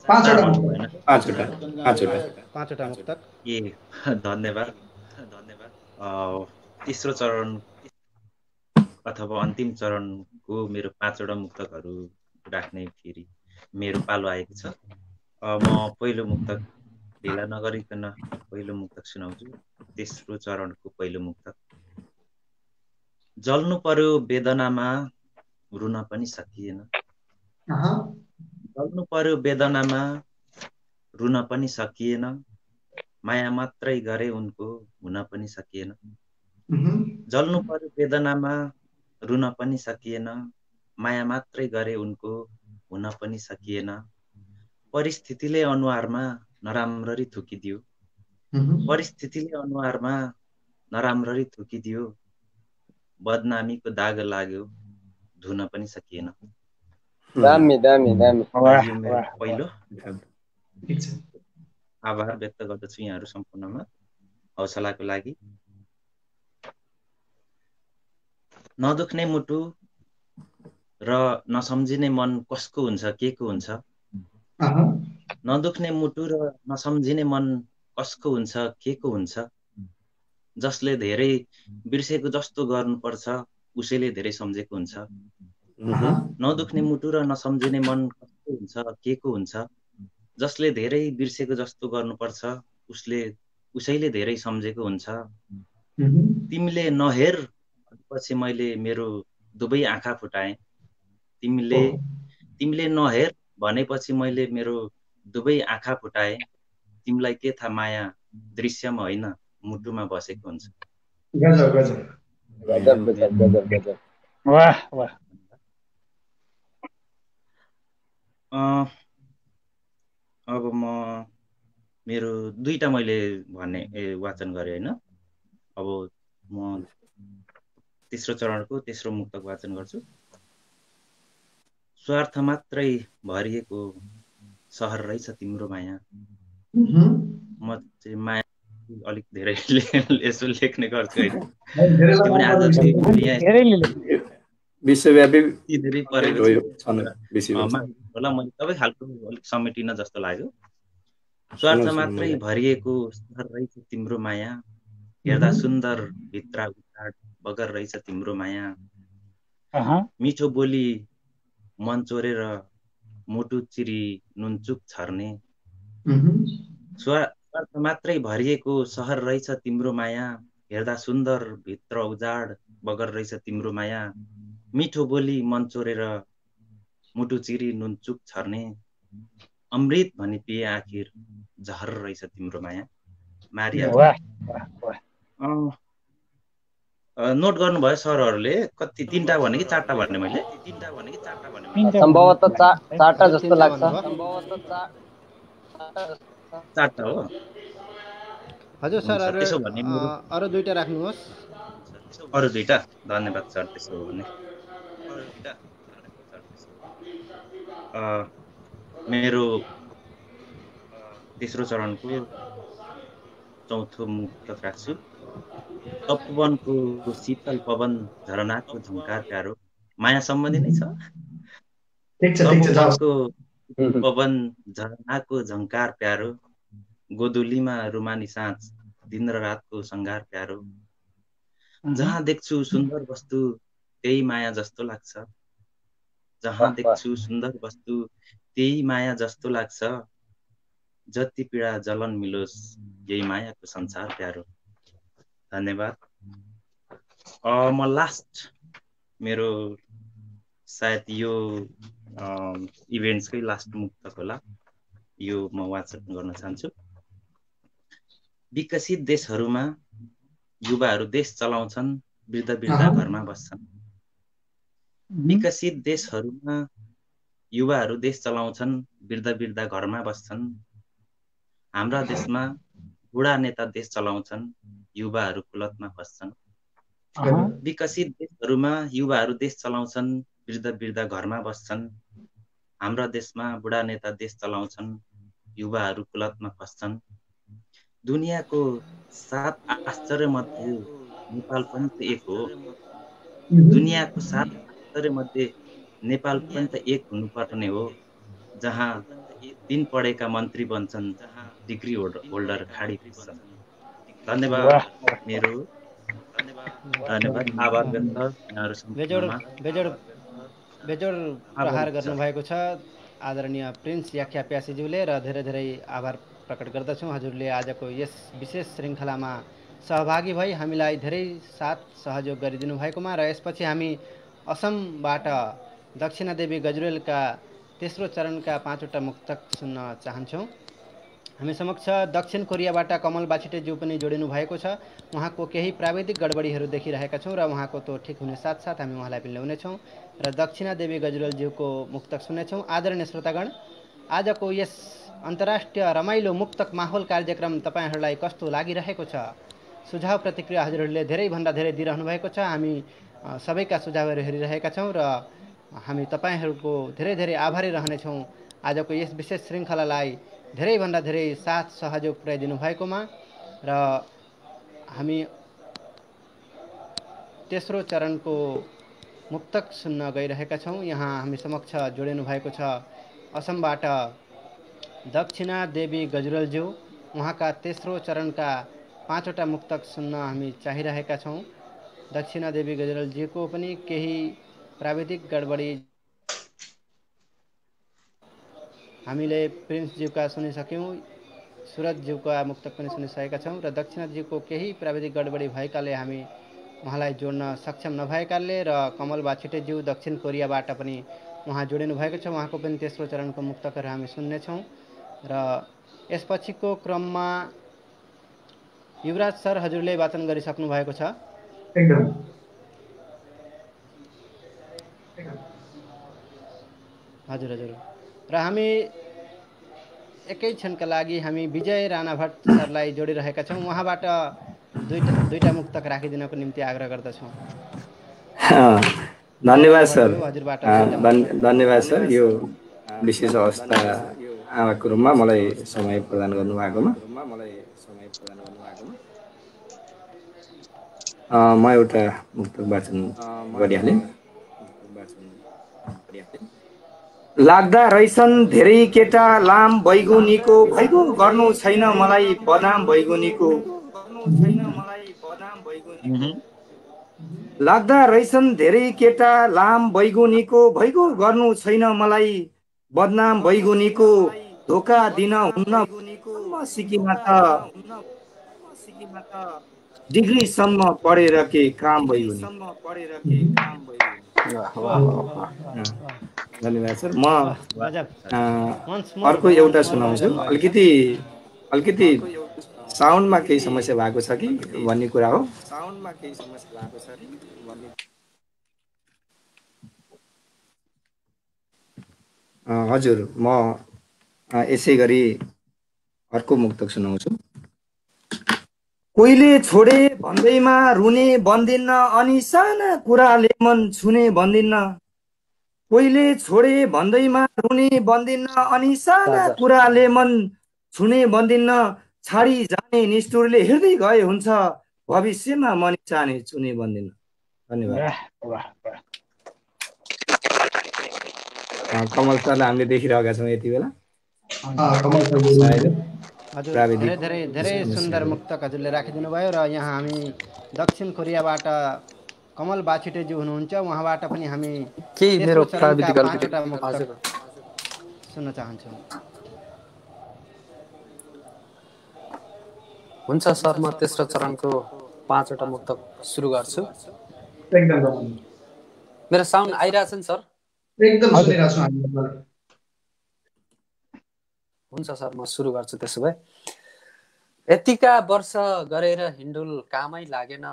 5वटा मुक्तक। धन्यवाद। तेस्रो चरण अथवा अन्तिम चरणको मेरो 5वटा मुक्तकहरू राख्ने फेरि मेरो पालो आएको छ। म पहिलो मुक्तक ढिला नगरिकन पहिलो मुक्तक सुनाउँछु। तेस्रो चरणको पहिलो मुक्तक। जल्नु पर्यो वेदनामा रुन पनि सकिएन। जल्नु पर्यो वेदनामा रुन पनि सकिएन। माया मात्रै गरे उनको हुन पनि सकिएन। जल्नु पर्यो वेदनामा रुन पनि सकिएन। माया मात्रै गरे उनको हुन पनि सकिएन। परिस्थितिले अनुहारमा नराम्ररी थुकिदियो। परिस्थितिले अनुहारमा नराम्ररी थुकिदियो। बदनामीको दाग लाग्यो धुन पनि सकिएन। पहिलो आभार व्यक्त गर्दछु यहाँहरू सम्पूर्णमा हौसलाको लागि। नदुख्ने मुटु र नसम्झिने मन कसको हुन्छ, के को हुन्छ। नदुख्ने मुटु र नसम्झिने मन कसको हुन्छ, के को हुन्छ। जसले धेरै बिर्सेको जस्तो गर्नुपर्छ उसैले धेरै सम्झेको हुन्छ। नदुख्ने मुटु र नसम्झिने मन कसको हुन्छ, के को हुन्छ। जसले धेरै बिर्सेको जस्तो गर्नुपर्छ उसैले धेरै सम्झेको हुन्छ। तिमीले नहेर पछि मैले मेरो दुवै आँखा फुटाएँ। तिमीले नहेर भनेपछि मैले मेरो दुवै आँखा फुटाएँ। तिमीलाई के थाहा माया दृश्यमा होइन मुटुमा बसेको हुन्छ। वाह वाह। अब म मेरो 2टा मैले वाचन गरेँ होइन। अब म तेस्रो चरणको तेस्रो मुक्तक वाचन गर्छु। स्वार्थ मात्रै भरिएको सहर रहेछ तिम्रो माया। म चाहिँ माया अलिक धेरै यसो लेख्ने गर्छु होइन। आज विश्वव्यापी होला मैले सबै खालको अलिक समेटिन जस्तो लाग्यो। स्वार्थ मात्रै भरिएको सहर रहेछ तिम्रो माया। हेर्दा सुन्दर भित्र उजाड बगर रहेछ तिम्रो माया मिठो बोली मन चोरेर मुटु चिरी नुनचुक छर्ने स्वार्थ मात्रै भरिएको सहर रहेछ तिम्रो माया हेर्दा सुन्दर भित्र उजाड बगर रहेछ तिम्रो माया मिठो बोली मन चोरेर मुटु चिरी नुनचुक छर्ने अमृत भनी पिए आखिर जहर रहेछ तिम्रो माया मारिया नोट गर्नुभयो सरहरूले कति 3टा भने कि 4टा भन्ने मैले सम्भवतः 4टा जस्तो लाग्छ 4टा हो हजुर सर त्यसो भने अरु 2टा राख्नुहोस् अरु 2टा धन्यवाद सर त्यसो हो भने मेरो तेस्रो चरणको चौथो मुक्तक राख्छु तपोवनको शीतल पवन झरनाको झङ्कार प्यारो माया सम्बन्धी नै छ तपोवनको पवन झरनाको झङ्कार प्यारो गोदुलीमा रुमानी साँझ दिन र रातको सङ्घार प्यारो जहाँ देख्छु सुन्दर वस्तु त्यही माया जस्तो लाग्छ जहाँ देख्छु सुन्दर वस्तु त्यही माया जस्तो लाग्छ जति पीडा जलन मिलोस् यही मायाको संसार प्यारो धन्यवाद म लास्ट मेरो सायद यो इभेन्ट्सकै लास्ट मुक्तक होला यो म वाचन गर्न चाहन्छु विकसित देशहरूमा युवाहरू देश चलाउँछन् वृद्ध घरमा बस्छन् विकसित देशहरूमा युवाहरू देश चलाउँछन् वृद्ध घरमा बस्छन् हाम्रा देशमा बुढा नेता देश चलाउँछन् युवाहरू कुलतमा फस्छन् विकसित देशहरूमा युवाहरू देश चलाउँछन् वृद्ध घरमा बस्छन् हाम्रा देशमा बुढा नेता देश चलाउँछन् युवाहरू कुलतमा फस्छन् दुनियाँको 7 आश्चर्य मध्ये नेपाल पनि त एक हो दुनियाँको 7 आश्चर्य मध्ये नेपाल पनि त एक हुनुपर्ने हो जहाँ 3 पढेका मन्त्री बन्छन् डिग्री होल्डर खाडी फिर्छन् धन्यवाद मेरो धन्यवाद आभार व्यक्त बेजोड प्रहार गर्नुभएको छ आदरणीय प्रिन्स याख्या प्यासीज्यूले र धेरै धेरै आभार प्रकट गर्दछौँ हजुरले आजको यस विशेष श्रृङ्खलामा सहभागी भई हामीलाई धेरै साथ सहयोग गरिदिनु भएकोमा र यसपछि हामी असमबाट दक्षिणादेवी गजुरेलका तेस्रो चरणका 5वटा मुक्तक सुन्न चाहन्छौँ हामी समक्ष दक्षिण कोरियाबाट कमल बाछिटेज्यू पनि जोडिनु भएको छ उहाँको केही प्राविधिक गडबडीहरू देखिरहेका छौँ र उहाँको तो ठिक हुने साथसाथ हामी उहाँलाई पनि ल्याउनेछौँ र दक्षिणादेवी गजुरेलज्यूको मुक्तक सुन्नेछौँ आदरणीय श्रोतागण आजको यस अन्तर्राष्ट्रिय रमाइलो मुक्तक माहौल कार्यक्रम तपाईहरूलाई कस्तो लागिरहेको छ सुझाव प्रतिक्रिया हजुरहरूले धेरैभन्दा धेरै दिइरहनु भएको छ हामी सबैका सुझावहरू हेरिरहेका छौँ र हामी तपाईहरूको धेरै धेरै आभारी रहनेछौँ आजको यस विशेष श्रृङ्खलालाई धेरैभन्दा धेरै साथ सहयोग पुर्याइदिनु भएकोमा र हामी तेस्रो चरणको मुक्तक सुन्न गइरहेका छौँ यहाँ हामी समक्ष जोडिनु भएको छ असमबाट दक्षिणादेवी गजुरेलज्यू उहाँका तेस्रो चरणका 5वटा मुक्तक सुन्न हामी चाहिरहेका छौँ दक्षिणादेवी गजुरेलज्यूको पनि केही प्राविधिक गडबडी हामीले प्रिन्सज्यूका सुनिसक्यौँ सुरजज्यूका मुक्तक पनि सुनिसकेका छौँ र दक्षिणाज्यूको केही प्राविधिक गडबडी भएकाले हामी उहाँलाई जोड्न सक्षम नभएकाले र कमल बाछिटेज्यू दक्षिण कोरियाबाट पनि उहाँ जोडिनु भएको छ उहाँको पनि तेस्रो चरणको मुक्तकहरू हामी सुन्नेछौँ र यसपछिको क्रममा युवराज सर हजुरले वाचन गरिसक्नु भएको छ हजुर हजुर र हामी एकै क्षणका लागि हामी विजय राणा भट्ट सरलाई जोडिरहेका छौँ उहाँबाट दुईटा मुक्तक राखिदिनको निम्ति आग्रह गर्दछौँ धन्यवाद सर धन्यवाद सर यो विशेष अवस्था आमाको रूपमा मलाई समय प्रदान गर्नुभएकोमा म एउटा मुक्तक वाचन गरिहालेँ लाग्दा रहेछन् धेरै केटा लाम बैगुनीको भैगो गर्नु छैन मलाई बदाम बैगुनीको लाग्दा रहेछन् धेरै केटा लाम बैगुनीको भैगो गर्नु छैन मलाई बदनाम बैगुनीको धोका दिन हुन्न म सिकीमा त डिग्रीसम्म पढेर के काम बैगुनी। धन्यवाद सर। म गजब अर्को एउटा सुनाउँछु। अलिकति साउन्डमा केही समस्या भएको छ कि भन्ने कुरा हो। हजुर, म यसै गरी अर्को मुक्तक सुनाउँछु। कोहीले छोडे भन्दैमा रुने बन्दिन्न अनि साना कुराले मन छुने बन्दिन्न। कोहीले छोडे भन्दैमा रुने बन्दिन्न अनि साना कुराले मन छुने बन्दिन्न। छाडी जाने निष्ठुरले हृदय गए हुन्छ भविष्यमा मनी चाहने चुने बन्दिन्न। धन्यवाद। कमल सरलाई हामीले देखिरहेका छौँ यति बेला। हजुर धेरै सुन्दर मुक्तक हजुरले राखिदिनु भयो। र यहाँ हामी दक्षिण कोरियाबाट कमल बाछिटेजी हुनुहुन्छ, उहाँबाट पनि हामी मेरो प्राविधिक पाँचवटा मुक्तक सुन्न चाहन्छौँ। हुन्छ सर, म तेस्रो चरणको 5वटा मुक्तक सुरु गर्छु। मेरो साउन्ड आइरहेछ नि सर? एकदम सुनिरहेको छु हामी। हुन्छ सर, म सुरु गर्छु त्यसो भए। यतिका वर्ष गरेर हिन्डुल कामै लागेन।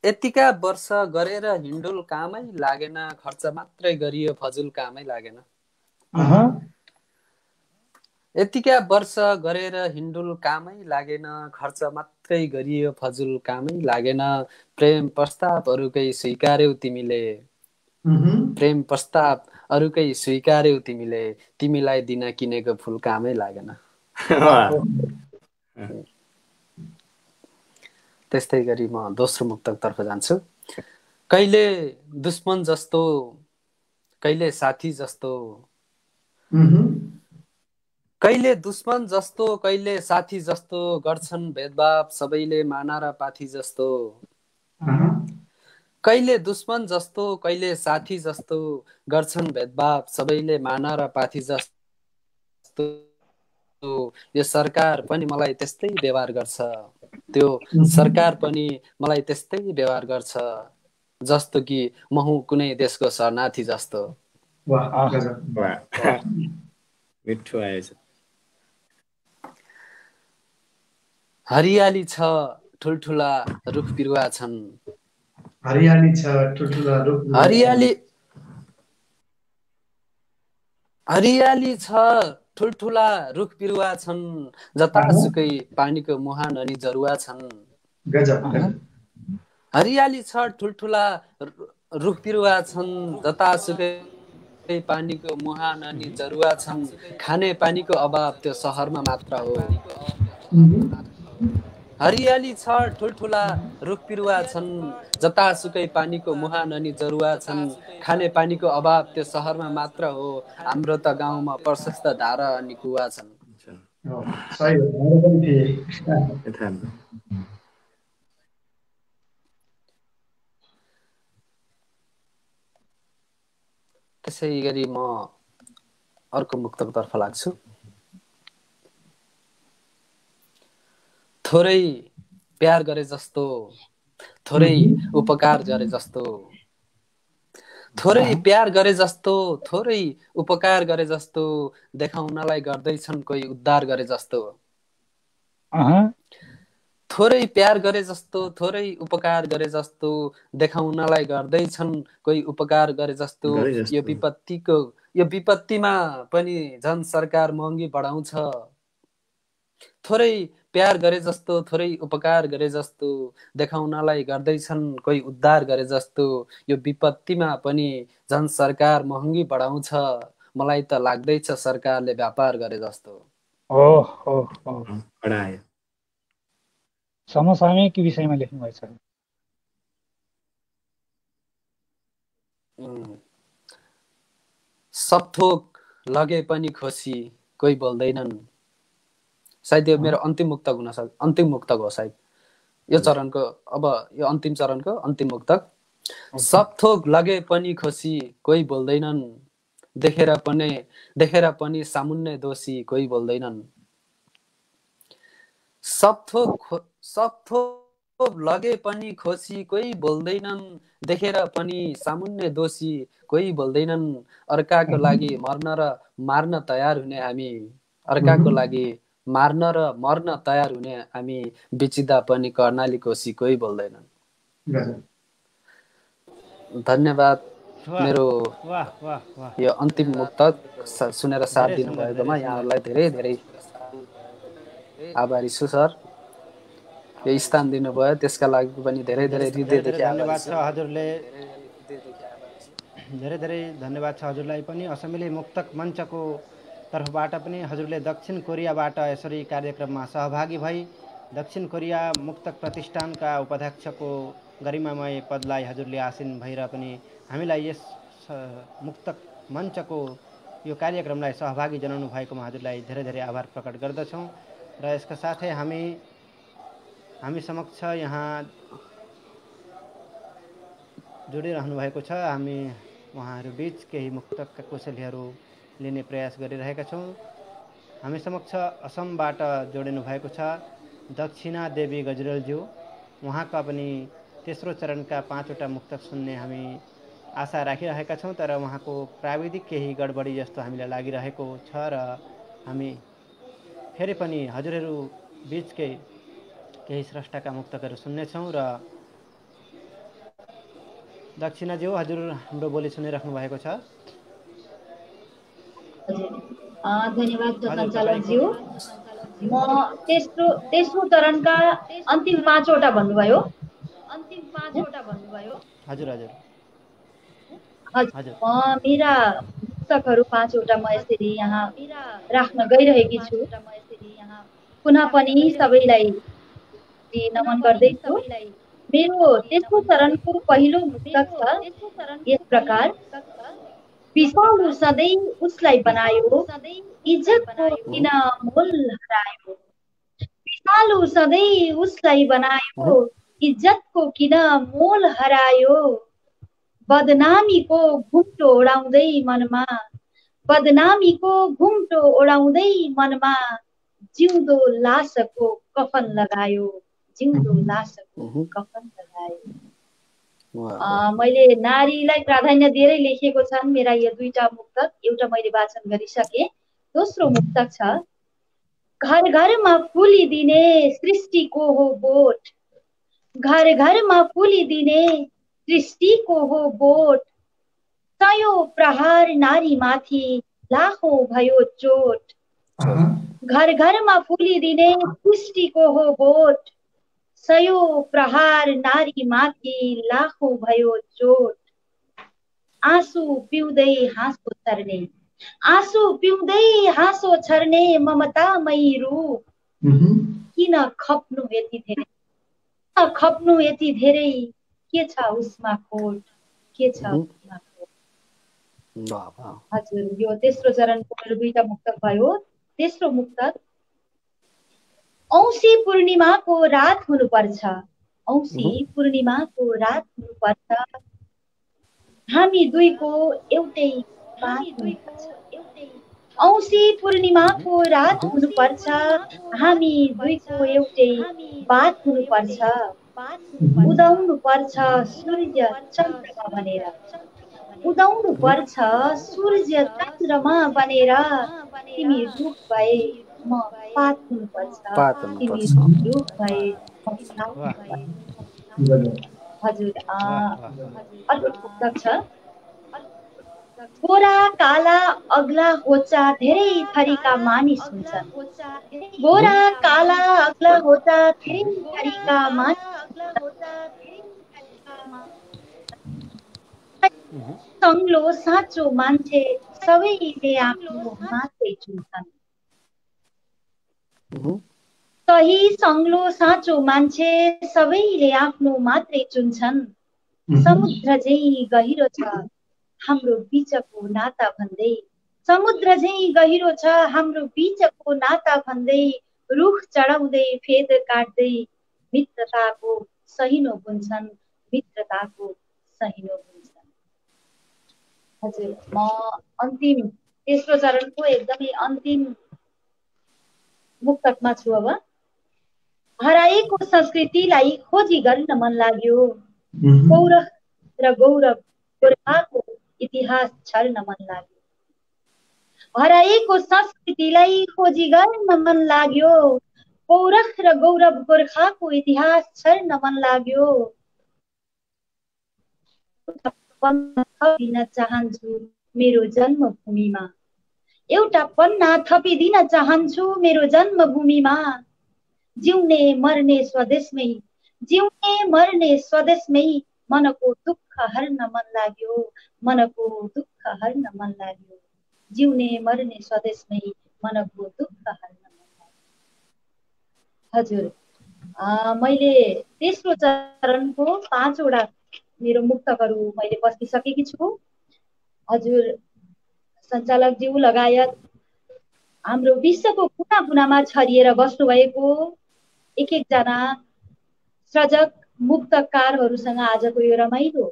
यतिका वर्ष गरेर हिन्डुल कामै लागेन, खर्च मात्रै गरियो फजुल कामै लागेन। यतिका वर्ष गरेर हिन्डुल कामै लागेन, खर्च मात्रै गरियो फजुल कामै लागेन। प्रेम प्रस्ताव अरूकै स्वीकार्यौ तिमीले, प्रेम प्रस्ताव अरूकै स्वीकार्यौ तिमीले, तिमीलाई दिन किनेको फुल कामै लागेन। त्यस्तै गरी म दोस्रो मुक्तकतर्फ जान्छु। कहिले दुश्मन जस्तो कहिले साथी जस्तो, कहिले दुश्मन जस्तो कहिले साथी जस्तो, गर्छन् भेदभाव सबैले माना र पाथी जस्तो। कहिले दुश्मन जस्तो कहिले साथी जस्तो, गर्छन् भेदभाव सबैले माना र पाथी जस्तो। यो सरकार पनि मलाई त्यस्तै व्यवहार गर्छ, त्यो सरकार पनि मलाई त्यस्तै व्यवहार गर्छ, जस्तो कि म हुँ कुनै देशको शरणार्थी जस्तो। मिठो आएछ। हरियाली छ ठुल्ठुला रुख बिरुवा छन्, हरियाली छ ठुल्ठुला रुख हरियाली छ ठुल्ठुला रुख बिरुवा छन्, जतासुकै पानीको मुहान अनि जरुवा छन्। हरियाली छ ठुल्ठुला रुख बिरुवा छन्, जतासुकै पानीको मुहान अनि जरुवा छन्। खाने पानीको अभाव त्यो सहरमा मात्र हो। हरियाली छ ठुल्ठुला रुख बिरुवा छन्, जतासुकै पानीको मुहान अनि जरुवा छन्। खाने पानीको अभाव त्यो सहरमा मात्र हो, हाम्रो त गाउँमा प्रशस्त धारा अनि कुवा छन्। त्यसै गरी म अर्को मुक्तकतर्फ लाग्छु। थोरै प्यार गरे जस्तो, थोरै उपकार गरे जस्तो, थोरै प्यार गरे जस्तो, थोरै उपकार गरे जस्तो, देखाउनलाई गर्दैछन् कोही उद्धार गरे जस्तो। थोरै प्यार गरे जस्तो, थोरै उपकार गरे जस्तो, देखाउनलाई गर्दैछन् कोही उपकार गरे जस्तो। यो विपत्तिमा पनि झन् सरकार महँगी बढाउँछ। थोरै प्यार गरे जस्तो, थोरै उपकार गरे जस्तो, देखाउनलाई गर्दैछन् कोही उद्धार गरे जस्तो। यो विपत्तिमा पनि झन् सरकार महँगी बढाउँछ, मलाई त लाग्दैछ सरकारले व्यापार गरे जस्तो। समसामयिक विषयमा लेख्नु भएछ। सब थोक लगे पनि खोसी कोही बोल्दैनन्। सायद यो मेरो अन्तिम मुक्तक हो सायद। यो चरणको अब यो अन्तिम चरणको अन्तिम मुक्तक। सब थोक लगे पनि खुसी कोही बोल्दैनन्, देखेर पनि सामुन्ने दोषी कोही बोल्दैनन्। सब थोक लगे पनि खुसी कोही बोल्दैनन्, देखेर पनि सामुन्ने दोषी कोही बोल्दैनन्। अर्काको लागि मर्न र मार्न तयार हुने हामी, अर्काको लागि मार्न र मर्न तयार हुने हामी, बिचिदा पनि कर्णाली कोशी कोही बोल्दैनन्। धन्यवाद। मेरो यो अन्तिम मुक्तक सुनेर साथ दिनुभएकोमा यहाँहरूलाई धेरै धेरै आभारी छु सर। यो स्थान दिनुभयो त्यसका लागि पनि धेरै धेरै हृदयदेखि धन्यवाद छ हजुरले। धेरै धेरै धन्यवाद छ हजुरलाई पनि। असमिली मुक्तक मञ्चको तर्फबाट पनि हजुरले दक्षिण कोरियाबाट यसरी कार्यक्रममा सहभागी भई दक्षिण कोरिया मुक्तक प्रतिष्ठानका उपाध्यक्षको गरिमामय पदलाई हजुरले आसीन भएर पनि हामीलाई यस मुक्तक मञ्चको यो कार्यक्रमलाई सहभागी जनाउनु भएकोमा हजुरलाई धेरै धेरै आभार प्रकट गर्दछौँ। र यसका साथै हामी समक्ष यहाँ जोडिरहनु भएको छ। हामी उहाँहरू बीच केही मुक्तकका कोसेलीहरू लिने प्रयास गरिरहेका छौँ। हामी समक्ष असमबाट जोडिनु भएको छ दक्षिणा देवी गजरेलज्यू। उहाँका पनि तेस्रो चरणका 5वटा मुक्तक सुन्ने हामी आशा राखिरहेका छौँ, तर उहाँको प्राविधिक केही गडबडी जस्तो हामीलाई लागिरहेको छ र हामी फेरि पनि हजुरहरू बीचकै केही स्रष्टाका मुक्तकहरू सुन्नेछौँ। र दक्षिणाज्यू हजुर हाम्रो बोली सुनिराख्नु भएको छ। धन्यवाद सञ्चालकज्यू। म तेस्रो चरणका अन्तिम 5वटा भन्नुभयो। हजुर म मेरा पुस्तकहरू 5वटा म यसरी यहाँ राख्न गइरहेकी छु। पुनः पनि सबैलाई नमन गर्दैछु। मेरो तेस्रो चरणको पहिलो पुस्तक छ यस प्रकार। विषालु सधैँ उसलाई बनायो, इज्जतको किन मोल हरायो। विषालु सधैँ उसलाई बनायो, इज्जतको किन मोल हरायो। बदनामीको घुम्टो ओढाउँदै मनमा, बदनामीको घुम्टो ओढाउँदै मनमा, जिउँदो लासको कफन लगायो, जिउँदो लासको कफन लगायो। मैले नारीलाई प्राधान्य दिएरै लेखेको छन् मेरा यो 2टा मुक्तक। एउटा मैले वाचन गरिसकेँ। दोस्रो मुक्तक छ घर घरमा फुलिदिने सृष्टिको हो बोट, घर घरमा फुलिदिने सृष्टिको हो बोट। सयौं प्रहार नारी माथि लाखौं भयो चोट, घर घरमा फुलिदिने सृष्टिको हो बोट। सयौं प्रहार नारी माथि लाखौं भयो चोट। आँसु पिउँदै हाँसो छर्ने, आँसु पिउँदै हाँसो छर्ने ममतामयी रूप। किन खप्नु यति धेरै, खप्नु यति धेरै, के छ उसमा खोट, के छ उसमा खोट। हजुर यो तेस्रो चरणको मेरो 2टा मुक्तक भयो। तेस्रो मुक्तक औँसी पूर्णिमाको रात हुनुपर्छ, औँसी पूर्णिमाको रात हुनुपर्छ। हामी दुईको एउटै बात हुनुपर्छ, औँसी पूर्णिमाको रात हुनुपर्छ। हामी दुईको एउटै बात हुनुपर्छ। उदाउनु पर्छ सूर्य चन्द्रमा बनेर, उदाउनु पर्छ सूर्य चन्द्रमा बनेर। तिमी रुख भए म पात हुनुपर्छ, तिमी रुख भए म पात हुनुपर्छ। हजुर अर्को पुस्तक छ गोरा काला अग्ला होचा धेरै थरीका मानिस हुन्छन्। गोरा काला अग्ला होचा धेरै थरीका मानिस सङ्लो साँचो मान्छे सबैले आफ्नो मात्रै चुन्छन्। सही सङ्लो साँचो मान्छे सबैले आफ्नो मात्रै चुन्छन्। समुद्र झैँ गहिरो छ हाम्रो बीचको नाता भन्दै, समुद्र झैँ गहिरो छ हाम्रो बीचको नाता भन्दै। रुख चढाउँदै फेद काट्दै मित्रताको सहिनो बुन्छन्, मित्रताको सहिनो बुन्छन्। हजुर, म अन्तिम तेस्रो चरणको एकदमै अन्तिम मुक्तकमा छु अब। हराएको संस्कृतिलाई खोजी गर्न मन लाग्यो, पौरख र गौरव गोर्खाको इतिहास छर्न मन लाग्यो। हराएको संस्कृतिलाई खोजी गर्न मन लाग्यो, पौरख र गौरव गोर्खाको इतिहास छर्न मन लाग्यो। थपिन चाहन्छु मेरो जन्मभूमिमा, एउटा पन्ना थपिदिन चाहन्छु मेरो जन्मभूमिमा। जिउने मर्ने स्वदेशमै, जिउने मर्ने स्वदेशमै, मनको दुःख हर्न मन लाग्यो, मनको दुःख हर्न मन लाग्यो। जिउने मर्ने स्वदेशमै, मनको दुःख हर्न मन लाग्यो। हजुर, मैले तेस्रो चरणको 5 वटा मेरो मुक्तकहरू मैले बस्तिसकेकी छु। हजुर, सञ्चालकज्यू लगायत हाम्रो विश्वको कुना कुनामा छरिएर बस्नुभएको एक एकजना सृजक मुक्तकारहरूसँग आजको यो रमाइलो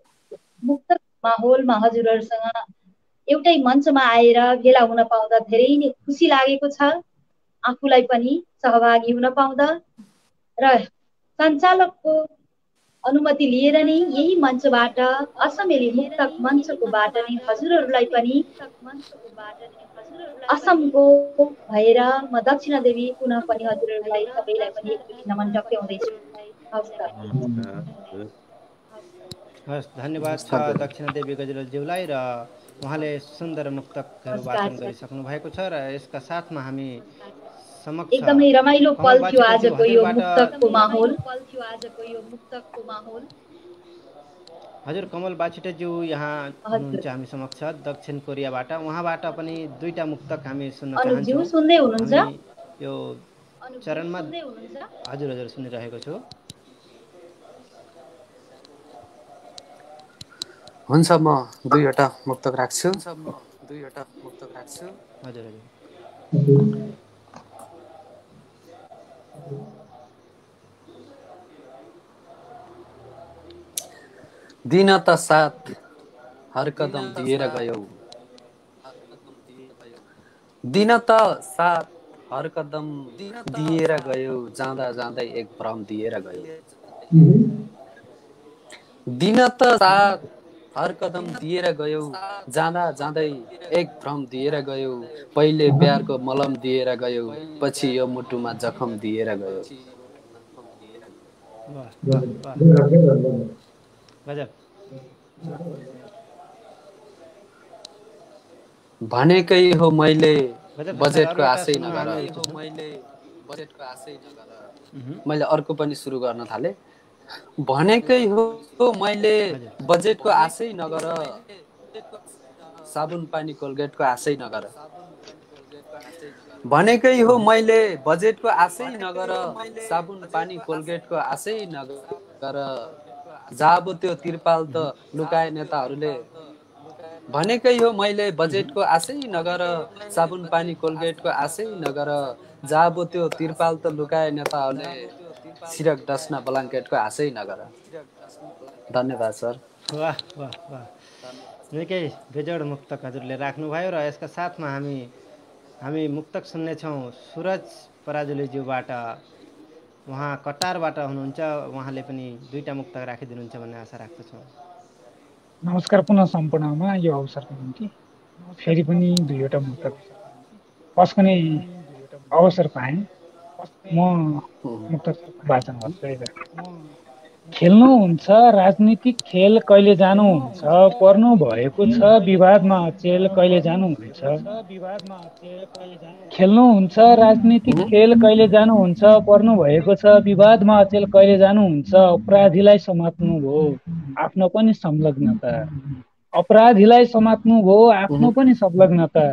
मुक्तक माहौलमा हजुरहरूसँग एउटै मञ्चमा आएर भेला हुन पाउँदा धेरै नै खुसी लागेको छ, आफूलाई पनि सहभागी हुन पाउँदा। र सञ्चालकको अनुमति लिएर नै यही मञ्चबाट असमेली मुक्तक मञ्चकोबाट नै हजुरहरूलाई पनि असमको भएर म दक्षिणा देवी पुनः पनि हजुरहरूलाई सबैलाई पनि एकचोटि नमन टक्राउँदैछु। हवस् त। हस्, धन्यवाद छ दक्षिणा देवी गजलज्यूलाई। र उहाँले सुन्दर मुक्तकहरू वाचन गरिसक्नु भएको छ। र यसका साथमा हामी समक्ष एकदमै रमाइलो पल थियो आजको यो मुक्तकको माहौल। हजुर, कमल बाछिटेज्यू यहाँ हुनुहुन्छ हामी समक्ष दक्षिण कोरियाबाट। उहाँबाट पनि 2टा मुक्तक हामी सुन्न चाहन्छौँ। सुन्दै हुनुहुन्छ? यो चरणमा हजुर हजुर सुनिरहेको छु। हुन्छ, म 2वटा मुक्तक राख्छु। हजुर हजुर। दिन त साथ हर कदम दिएर गयौ, दिन त साथ हर कदम दिएर गयौ, जाँदा जाँदै एक भ्रम दिएर गयौ। दिन त साथ हर कदम दिएर गयौ, जाँदा जाँदै एक भ्रम दिएर गयौ। पहिले प्यारको मलम दिएर गयौ, पछि यो मुटुमा जखम दिएर गयौ। भनेकै हो मैले बजेटको आशै नगर। मैले अर्को पनि सुरु गर्न थालेँ। भनेकै हो मैले बजेटको आशै नगर, साबुन पानी कोलगेटको आशै नगर। भनेकै हो मैले बजेटको आशै नगर, साबुन पानी कोलगेटको आशै नगर। जाब त्यो तिरपाल त लुकाए नेताहरूले। भनेकै हो मैले बजेटको आशै नगर, साबुन पानी कोलगेटको आशै नगर। जाब त्यो तिरपाल त लुकाए नेताहरूले, सिरक डस्ना ब्ल्याङ्केटको आशै नगर। धन्यवाद सर। वाह वाह वाह, निकै बेजोड मुक्तक हजुरले राख्नुभयो। र यसका साथमा हामी मुक्तक सुन्नेछौँ सुरज पराजुलीज्यूबाट। उहाँ कटारबाट हुनुहुन्छ। उहाँले पनि 2टा मुक्तक राखिदिनुहुन्छ भन्ने आशा राख्दछौँ। नमस्कार पुनः सम्पूर्णमा यो अवसरको निम्ति फेरि पनि 2वटा मुक्तक पस्कने अवसर पाएँ। म मुक्तक वाचन गर्छु। खेल्नुहुन्छ राजनीतिक खेल कहिले जानुहुन्छ, पर्नु भएको छ विवादमा अचेल कहिले जानुहुन्छ। खेल्नुहुन्छ राजनीतिक खेल कहिले जानुहुन्छ, पर्नु भएको छ विवादमा अचेल कहिले जानुहुन्छ। अपराधीलाई समात्नु भो आफ्नो पनि संलग्नता, अपराधीलाई समात्नु भो आफ्नो पनि संलग्नता।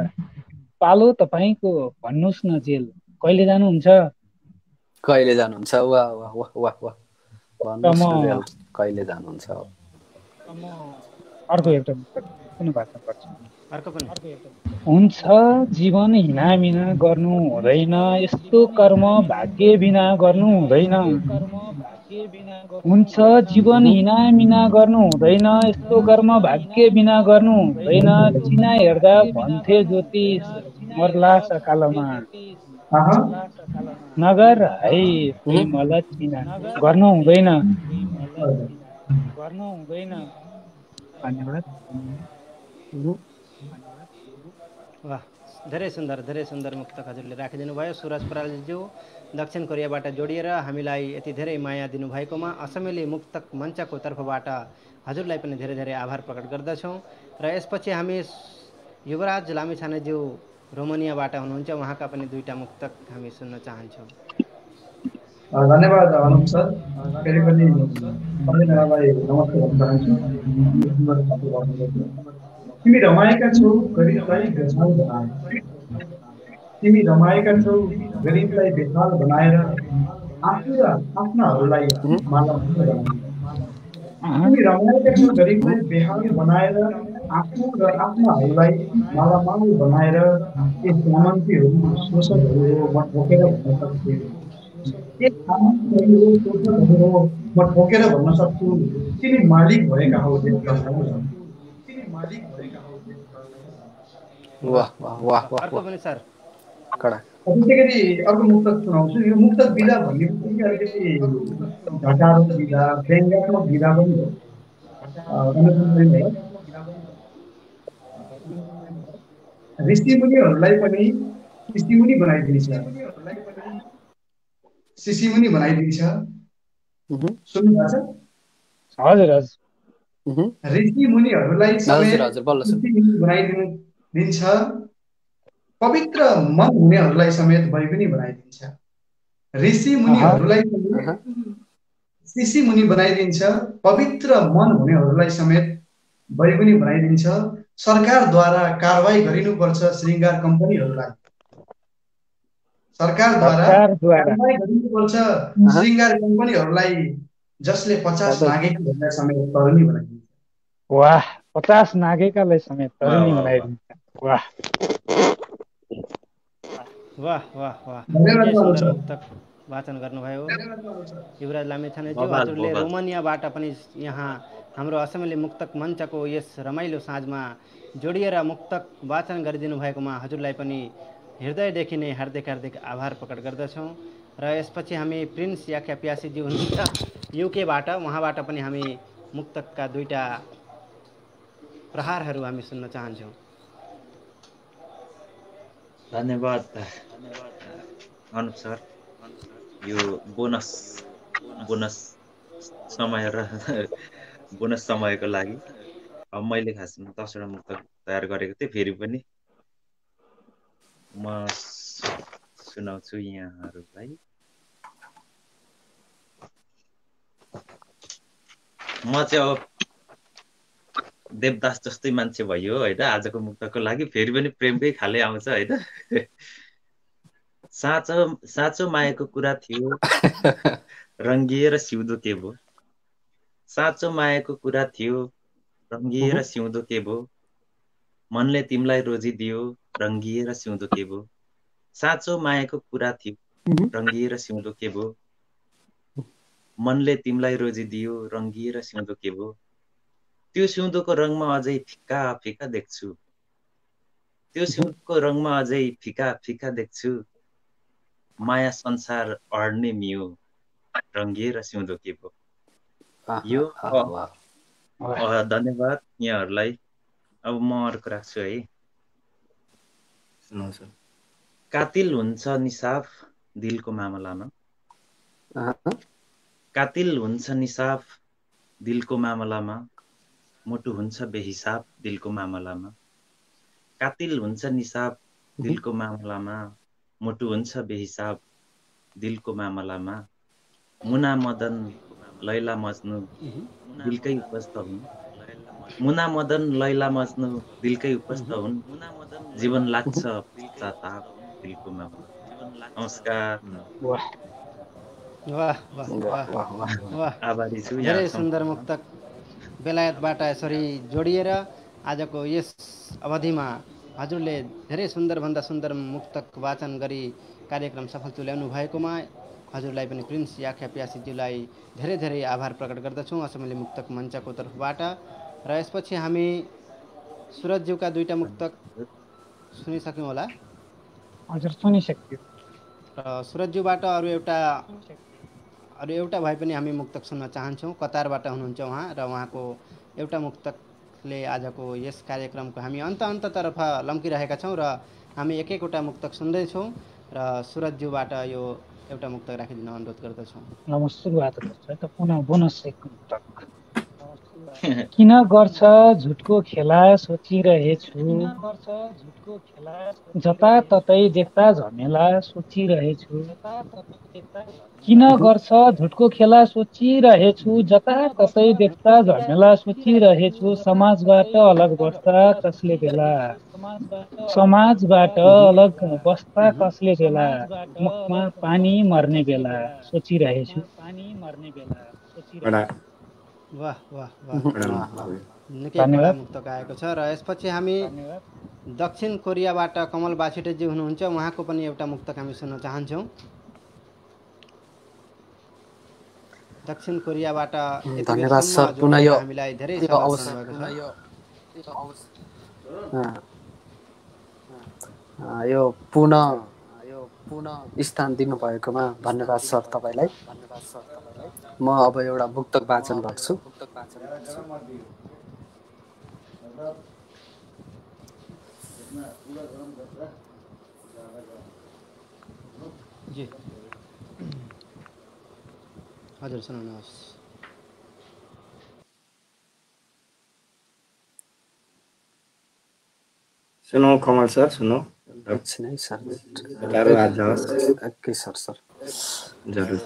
पालो तपाईँको भन्नुहोस् न जेल कहिले जानुहुन्छ। कहिले जानुहुन्छ। वाह वाह वाह वाह वाह, भन्नुहोस् न जेल कहिले जानुहुन्छ। अर्को एउटा कुन भाषा पर्छ? हुन्छ जीवन हिनामिना गर्नु हुँदैन, यस्तो कर्म भाग्य बिना गर्नु हुँदैन। हुन्छ जीवन हिनामिना गर्नु हुँदैन, यस्तो कर्म भाग्य बिना गर्नु हुँदैन, चिना हेर्दा भन्थे ज्योतिष मर्ला सकालमा, आहा, नगर है प्रेमल चिना गर्नु हुँदैन। हजुर। धन्यवाद। वाह, धेरै सुन्दर मुक्तक हजुरले राखिदिनु भयो। सुरज परालज्यू दक्षिण कोरियाबाट जोडिएर हामीलाई यति धेरै माया दिनुभएकोमा असमेली मुक्तक मञ्चको तर्फबाट हजुरलाई पनि धेरै धेरै आभार प्रकट गर्दछौँ। र यसपछि हामी युवराज लामिछानेज्यू रोमानियाबाट हुनुहुन्छ, उहाँका पनि दुईटा मुक्तक हामी सुन्न चाहन्छौँ। धन्यवाद अनुप सर। फेरि पनि सबैजनालाई नमस्ते भन्न चाहन्छु। तिमी रमाएका छौ गरिबलाई बेहाल बनाएर, तिमी रमाएका छौ गरिबलाई बेहाल बनाएर, आफू र आफ्नाहरूलाई मालामाल बनाएर। तिमी रमाएका छौ गरिबलाई बेहाल बनाएर, आफू र आफ्नाहरूलाई मालामाल बनाएर, यी सामन्तीहरू शोषकहरू हो म ठोकेर भन्न सक्छु, यी सामन्तीहरू हो शोषकहरू हो म ठोकेर भन्न सक्छु, तिमी मालिक भएका हौ देशका। वाह वाह वाह वाह अर्को पनि सर कडा। त्यसैगरी अर्को मुक्तक सुनाउँछु। यो मुक्तक विधा भन्ने बित्तिकै अलिकति झटारो विधा, व्यङ्ग्यात्मक विधा पनि हो। ऋषिमुनिहरूलाई पनि ऋषिमुनि बनाइदिन्छ, शिशिमुनि बनाइदिन्छ। सुन्नुभएको छ? हजुर हजुर। ऋषिमुनिहरूलाई हजुर हजुर बल्ल सर। बनाइदिन्छ, पवित्र मन हुनेहरूलाई समेत बैगुनी बनाइदिन्छ। ऋषिमुनिहरूलाई शिशिमुनि बनाइदिन्छ, पवित्र मन हुनेहरूलाई समेत बैगुनी बनाइदिन्छ। सरकारद्वारा कारवाही गरिनुपर्छ श्रृङ्गार कम्पनीहरूलाई, सरकारद्वारा कारवाही गरिनुपर्छ श्रृङ्गार कम्पनीहरूलाई, जसले 50 नागेकाहरूलाई समेत तरुनी बनाइदिन्छ। वाह, 50 नागेकालाई समेत तरुनी बनाइदिन्छ। वाह वाह वाह वाह, सुन्दर मुक्तक वाचन गर्नुभयो युवराज लामिछानेज्यू। हजुरले रोमानियाबाट पनि यहाँ हाम्रो असमेली मुक्तक मञ्चको यस रमाइलो साँझमा जोडिएर मुक्तक वाचन गरिदिनु भएकोमा हजुरलाई पनि हृदयदेखि नै हार्दिक हार्दिक आभार प्रकट गर्दछौँ। र यसपछि हामी प्रिन्स याख्या प्यासीजी हुनुहुन्छ युकेबाट, उहाँबाट पनि हामी मुक्तकका दुईटा प्रहारहरू हामी सुन्न चाहन्छौँ। धन्यवाद अनुप सर। यो बोनस समय र बोनस समयको लागि अब मैले खासमा 10वटा मुक्तक तयार गरेको थिएँ। फेरि पनि म सुनाउँछु यहाँहरूलाई। म चाहिँ अब देवदास जस्तै मान्छे भयो होइन आजको मुक्तको लागि। फेरि पनि प्रेमकै खाले आउँछ होइन। साँचो मायाको कुरा थियो रङ्गिएर सिउँदो के भो, साँचो मायाको कुरा थियो रङ्गिएर सिउँदो के भो, मनले तिमीलाई रोजिदियो रङ्गिएर सिउँदो के भो, साँचो मायाको कुरा थियो रङ्गिएर सिउँदो के भो, मनले तिमीलाई रोजिदियो रङ्गिएर सिउँदो के भो, त्यो सिउँदोको रङमा अझै फिका फिका देख्छु, त्यो सिउँदोको रङमा अझै फिका फिका देख्छु, माया संसार अड्ने मियो रङ्गिएर सिउँदो के भो। यो धन्यवाद यहाँहरूलाई। अब म अर्को राख्छु है। कातिल हुन्छ निसाफ दिलको मामलामा, कातिल हुन्छ निसाफ दिलको मामलामा, मोटु हुन्छ बेहिसाब दिलको मामलामा, कातिल हुन्छ निसाफ दिलको मामलामा, मोटु हुन्छ बेहिसाब दिलको मामलामा, मुना मदन लैला मज्नु दिलकै उपस्थ हुन्, मुना मदन लैला मज्नु दिलकै उपस्थ हुन्, जीवन लाग्छ पश्चाताप दिलको मामला। नमस्कार। वाह वाह वाह वाह, आभारी छु। धेरै सुन्दर मुक्तक बेलायतबाट यसरी जोडिएर आजको यस अवधिमा हजुरले धेरै सुन्दरभन्दा सुन्दर मुक्तक वाचन गरी कार्यक्रम सफल तुल्याउनु भएकोमा हजुरलाई पनि प्रिन्स याख्या प्यासीज्यूलाई धेरै धेरै आभार प्रकट गर्दछौँ असमिली मुक्तक मञ्चको तर्फबाट। र यसपछि हामी सुरजज्यूका दुईटा मुक्तक सुनिसक्यौँ होला। हजुर सुनिसक्यो। र सुरजज्यूबाट अरू एउटा भए पनि हामी मुक्तक सुन्न चाहन्छौँ। कतारबाट हुनुहुन्छ उहाँ र उहाँको एउटा मुक्तकले आजको यस कार्यक्रमको हामी अन्ततर्फ लम्किरहेका छौँ र हामी एक एकवटा मुक्तक सुन्दैछौँ र सुरजज्यूबाट यो एउटा मुक्तक राखिदिन अनुरोध गर्दछौँ। ल म सुरुवात गर्छु है त पुनः बोनस एक मुक्तक। किन गर्छ झुटको खेला सोचिरहेछु, जताततै देख्दा झमेला सोचिरहेछु। किन गर्छ झुटको खेला सोचिरहेछु, जताततै देख्दा झमेला सोचिरहेछु। समाजबाट अलग बस्दा कसले बेला, समाजबाट अलग बस्दा कसले बेला, मुखमा पानी मर्ने बेला सोचिरहेछु। वाह वाह वाह, निकै कडा मुक्तक आएको छ। र यसपछि हामी दक्षिण कोरियाबाट कमल बाछिटेजी हुनुहुन्छ, उहाँको पनि एउटा मुक्तक हामी सुन्न चाहन्छौँ। दक्षिण कोरियाबाट धन्यवाद सर, पुनः यो हामीलाई धेरै यो पुनः स्थान दिनुभएकोमा धन्यवाद सर तपाईँलाई। म अब एउटा मुक्तक वाचन गर्छु। हजुर सुनाउनुहोस्। सुनौ कमल सर, सुनौ। एकछिन है सर, ओके सर सर जरुर।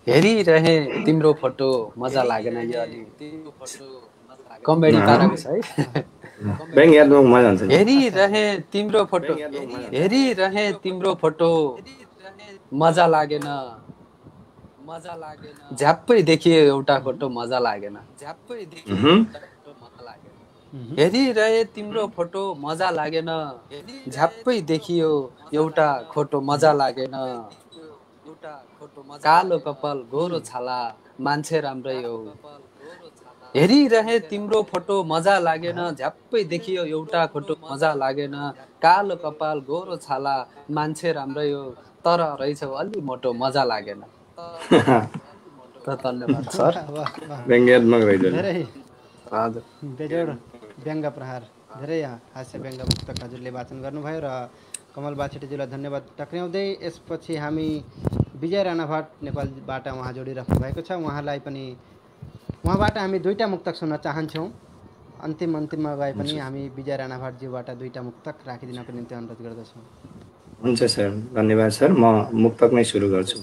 हेरिरहे तिम्रो फोटो मजा लागेन यो अलि कमेडी पाराको छ है। व्यङ्ग्यात्मक मजा हुन्छ। हेरिरहे तिम्रो फोटो मजा लागेन, झ्याप्पै देखियो एउटा फोटो मजा लागेन। हेरिरहे तिम्रो फोटो मजा लागेन, झ्याप्पै देखियो एउटा फोटो मजा लागेन। कालो कपाल गोरो छाला मान्छे राम्रै हो। हेरिरहे तिम्रो फोटो मजा लागेन, झ्याप्पै देखियो एउटा फोटो मजा लागेन। कालो कपाल गोरो छाला मान्छे राम्रै हो, तर रहेछौ अलि मोटो मजा लागेन। धन्यवाद सर। व्यङ्ग्यात्मक रहेछ। धेरै हजुर बेजोड व्यङ्ग प्रहार, धेरै हास्य व्यङ्ग मुक्तक हजुरले वाचन गर्नुभयो र कमल बाछिटेजीलाई धन्यवाद टक्र्याउँदै यसपछि हामी विजय राणा भट्ट नेपालबाट उहाँ जोडिराख्नु भएको छ। उहाँबाट हामी दुईटा मुक्तक सुन्न चाहन्छौँ। अन्तिममा गए पनि हामी विजय राणा भट्टज्यूबाट दुईटा मुक्तक राखिदिनको निम्ति अनुरोध गर्दछौँ। हुन्छ सर, धन्यवाद सर। म मुक्तक नै सुरु गर्छु।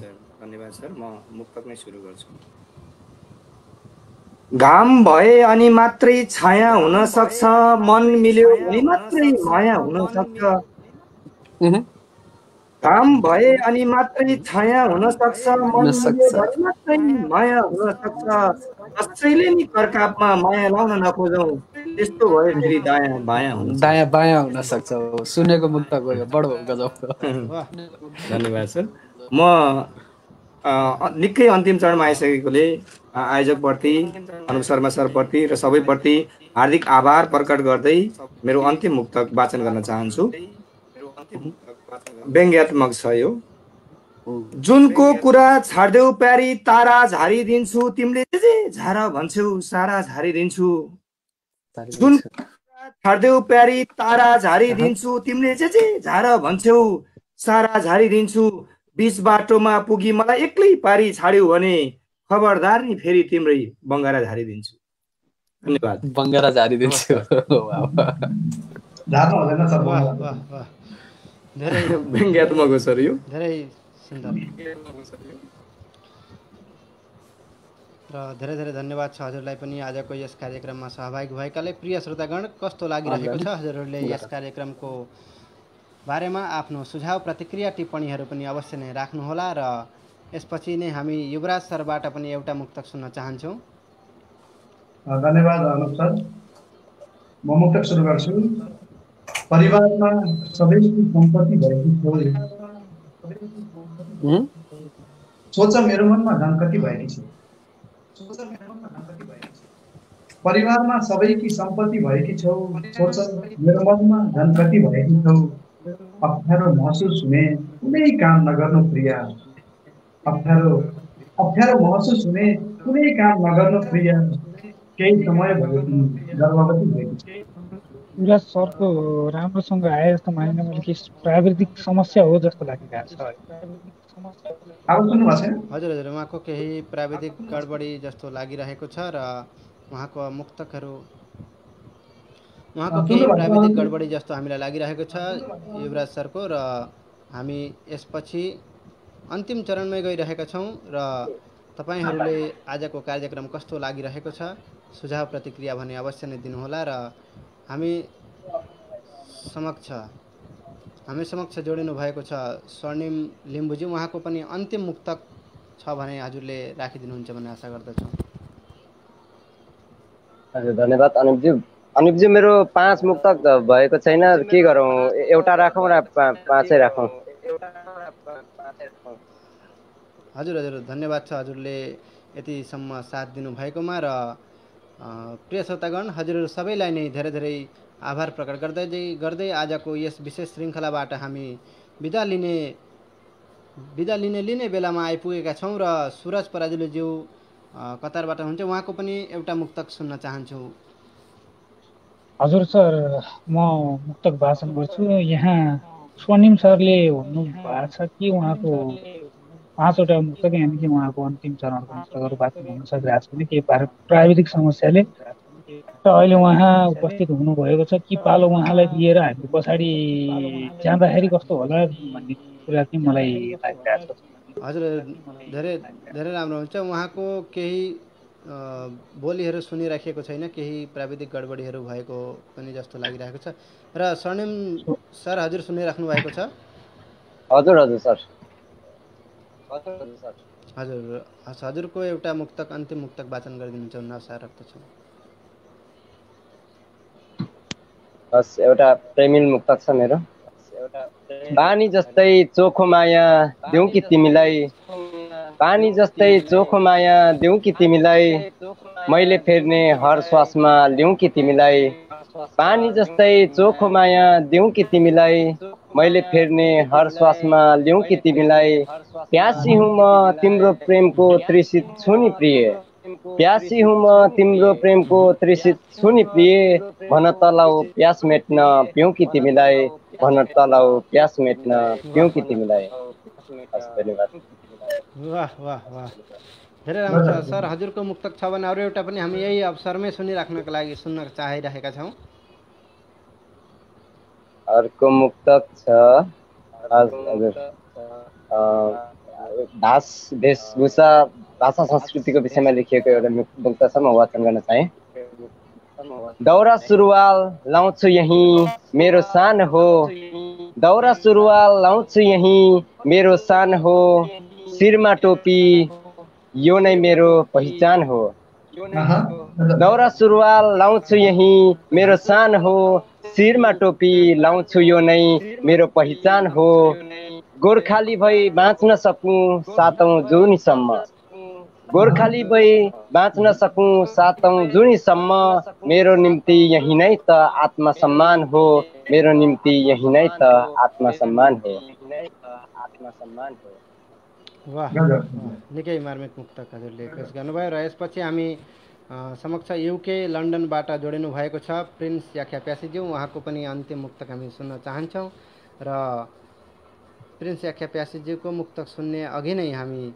घाम भए अनि मात्रै छाया हुन सक्छ, मन मिल्यो भने मात्रै माया हुन सक्छ। घाम भए अनि मात्रै छाया हुन सक्छ, मन मिल्यो भने मात्रै माया हुन सक्छ। कसैले नि कर्कापमा माया लाउन नखोजौँ, त्यस्तो भए फेरि दायाँ बायाँ हुन सक्छ। दायाँ बायाँ हुन सक्छ। सुनेको मुक्तक हो यो, बडो गजब। धन्यवाद सर। म निकै अन्तिम चरणमा आइसकेकोले आयोजकप्रति, अनुप शर्मा सरप्रति र सबैप्रति हार्दिक आभार प्रकट गर्दै मेरो अन्तिम मुक्तक वाचन गर्न चाहन्छु। व्यङ्ग्यात्मक छ यो। जुनको कुरा छाड्देऊ प्यारी तारा झारिदिन्छु, तिमीले जे झार भन्छौ सारा झारिदिन्छु। जुन छाड्देऊ प्यारी तारा झारिदिन्छु, तिमीले जे झार भन्छौ सारा झारिदिन्छु। बीच बाटोमा पुगी मलाई एक्लै पारी छाड्यौ भने खबरदार नि फेरि तिम्रै बङ्गारा झारिदिन्छु। धन्यवाद। बङ्गारा झारिदिन्छु। धेरै व्यङ्ग्यात्मक हो सर यो, धेरै सुन्दर र धेरै धेरै धन्यवाद छ हजुरलाई पनि आजको यस कार्यक्रममा सहभागी भएकाले। प्रिय श्रोतागण, कस्तो लागिरहेको छ हजुरहरूले यस कार्यक्रमको बारेमा आफ्नो सुझाव प्रतिक्रिया टिप्पणीहरू पनि अवश्य नै राख्नुहोला। र यसपछि नै हामी युवराज सरबाट पनि एउटा मुक्तक सुन्न चाहन्छौँ। धन्यवाद अनुप सर। म मुक्तक सुरु गर्छु। परिवारमा सबैको सम्पत्ति भएकी छौ, सोच मेरो मनमा धन कति भएकी छ। परिवारमा सबैकी सम्पत्ति भएकी छौ, सोच मेरो मनमा धन कति भएकी छौ। अप्ठ्यारो महसुस हुने कुनै काम नगर्नु प्रिया, अप्ठ्यारो महसुस हुने कुनै काम नगर्नु प्रिया, केही समय भयो तिमी गर्भवती भएकी छौ। कुरा सरको राम्रोसँग आए जस्तो मानिन, मैले के प्राविधिक समस्या हो जस्तो लागिरहेको छ। अब सुन्नुभएको छैन? हजुर हजुर, उहाँको केही प्राविधिक गडबडी जस्तो लागिरहेको छ र उहाँको मुक्तकहरू केही प्राविधिक गडबडी जस्तो हामीलाई लागिरहेको छ युवराज सरको। र हामी यसपछि अन्तिम चरणमै गइरहेका छौँ र तपाईँहरूले आजको कार्यक्रम कस्तो लागिरहेको छ सुझाव प्रतिक्रिया भने अवश्य नै दिनुहोला। र हामी समक्ष जोडिनु भएको छ स्वर्णिम लिम्बुजी, उहाँको पनि अन्तिम मुक्तक छ भने हजुरले राखिदिनुहुन्छ भन्ने आशा गर्दछु। हजुर धन्यवाद अनुपजी। मेरो 5 मुक्तक भएको छैन, के गरौँ, एउटा राखौँ र 5 राखौँ? हजुर हजुर, धन्यवाद छ हजुरले यतिसम्म साथ दिनुभएकोमा। र प्रिय श्रोतागण, हजुरहरू सबैलाई नै धेरै धेरै आभार प्रकट गर्दै आजको यस विशेष श्रृङ्खलाबाट हामी बिदा लिने बेलामा आइपुगेका छौँ। र सुरज पराजुलीज्यू कतारबाट हुन्छ, उहाँको पनि एउटा मुक्तक सुन्न चाहन्छु। हजुर सर, म मुक्तक वाचन गर्छु। यहाँ स्वर्णिम सरले भन्नुभएको छ कि उहाँको 5वटा मुक्तक यानि कि उहाँको अन्तिम चरणको मुक्तकहरू वाचन हुन सकिरहेको छैन केही प्राविधिक समस्याले। र अहिले उहाँ उपस्थित हुनुभएको छ कि पालो उहाँलाई दिएर हामी पछाडि जाँदाखेरि कस्तो होला भन्ने कुरा चाहिँ मलाई लागिरहेको छ। हजुर, धेरै धेरै राम्रो हुन्छ। उहाँको केही बोलीहरू सुनिराखेको छैन, केही प्राविधिक गडबडीहरू भएको पनि जस्तो लागिरहेको छ। र स्वर्णिम सर, हजुर सुनिराख्नु भएको छ? हजुर हजुर सर। हजुरको एउटा मुक्तक, अन्तिम मुक्तक वाचन गरिदिनुहुन्छ भन्ने आशा राख्दछु। हस्, एउटा प्रेमिल मुक्तक छ मेरो। पानी जस्तै चोखो माया देऊ कि तिमीलाई, पानी जस्तै चोखो माया देऊ कि तिमीलाई, मैले फेर्ने हर श्वासमा लिउँ कि तिमीलाई। पानी जस्तै चोखो माया देऊ कि तिमीलाई, मैले फेर्ने हर श्वासमा लिउँ कि तिमीलाई। प्यासी हुँ म तिम्रो प्रेमको तृषित छु नि प्रिय, प्यासी हुँ म तिम्रो प्रेमको तृषित छु नि प्रिय। भन तलाउ प्यास मेट्न पिउँ कि तिमीलाई, भन तलाउ प्यास मेट्न पिउँ कि तिमीलाई। धन्यवाद। वाह वाह वाह, धेरै राम्रो छ सर। हजुरको मुक्तक छ भने अरू एउटा पनि हामी यही अवसरमै सुनिराख्नको लागि सुन्न चाहिरहेका छौँ। अर्को मुक्तक छ हजुर, वेशभूषा भाषा संस्कृतिको विषयमा लेखिएको एउटा मुक्तक छ, म वाचन गर्न चाहे। दौरा सुरुवाल लाउँछु यही मेरो शान हो, दौरा सुरुवाल लाउँछु यही मेरो शान हो, शिरमा टोपी यो नै मेरो पहिचान हो। दौरा सुरुवाल लाउँछु यही मेरो शान हो, शिरमा टोपी लाउँछु यो नै मेरो पहिचान हो। गोर्खाली भई बाँच्न सकूँ 7औं जुनीसम्म, गोर्खाली भई बाँच्न सकूँ 7औं जुनीसम्म, मेरो निम्ति यही नै त आत्मसम्मान हो, मेरो निम्ति यही नै त आत्मसम्मान हो। वाह, निकै मार्मिक मुक्तक हजुरले पेश गर्नुभयो। र यसपछि हामी समक्ष युके लन्डनबाट जोडिनु भएको छ प्रिन्स याख्या प्यासीज्यू, उहाँको पनि अन्तिम मुक्तक हामी सुन्न चाहन्छौँ। र प्रिन्स याख्या प्यासीज्यूको मुक्तक सुन्ने अघि नै हामी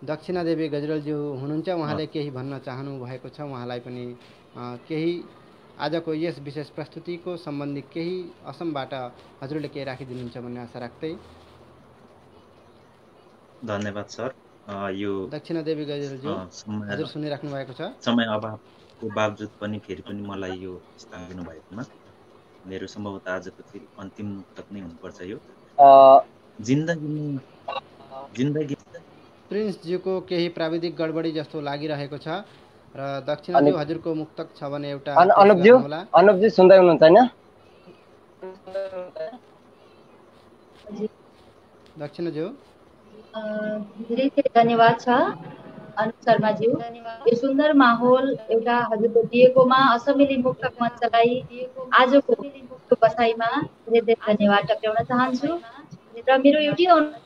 दक्षिणा देवी गजरेलज्यू हुनुहुन्छ, उहाँले केही भन्न चाहनु भएको छ। उहाँलाई पनि केही आजको यस विशेष प्रस्तुतिको सम्बन्धी केही असमबाट हजुरले केही राखिदिनुहुन्छ भन्ने आशा राख्दै। धन्यवाद सर। यो दक्षिणा देवी गजरेलज्यू हजुर सुनिराख्नु भएको छ? समय अभावको बावजुद पनि फेरि पनि मलाई यो स्थान दिनुभएकोमा मेरो सम्भवतः आजको चाहिँ अन्तिम मुक्तक नै हुनुपर्छ। यो जिन्दगी प्रिन्सज्यूको केही प्राविधिक गडबडी जस्तो लागिरहेको छ। र दक्षिणाज्यू हजुरको मुक्तक छ भने एउटा अनुपज्यू सुन्दै हुनुहुन्छ हैन? जी दक्षिणाज्यू धेरै धेरै धन्यवाद छ अनु शर्माज्यू। यो सुन्दर माहौल एउटा हजुरले दिएकोमा असमेली मुक्तक मञ्चलाई आजको यो बसाइमा धेरै धेरै धन्यवाद टक्राउन चाहन्छु र मेरो एउटै अनुरोध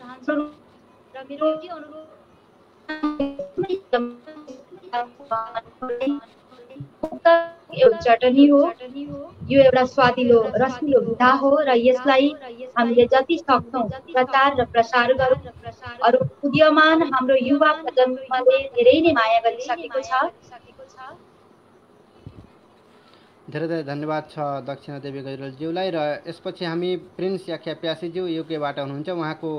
मुक्तक एउटा चटनी हो, यो एउटा स्वादिलो रसिलो विधा हो र यसलाई हामीले जति सक्छौँ प्रचार र प्रसार गरौँ। अरू उदीयमान हाम्रो युवा प्रजन्मले धेरै नै माया गरिसकेको छ। धेरै धेरै धन्यवाद छ दक्षिणा देवी गैरलज्यूलाई। र यसपछि हामी प्रिन्स याख्या प्यासीज्यू युकेबाट हुनुहुन्छ, उहाँको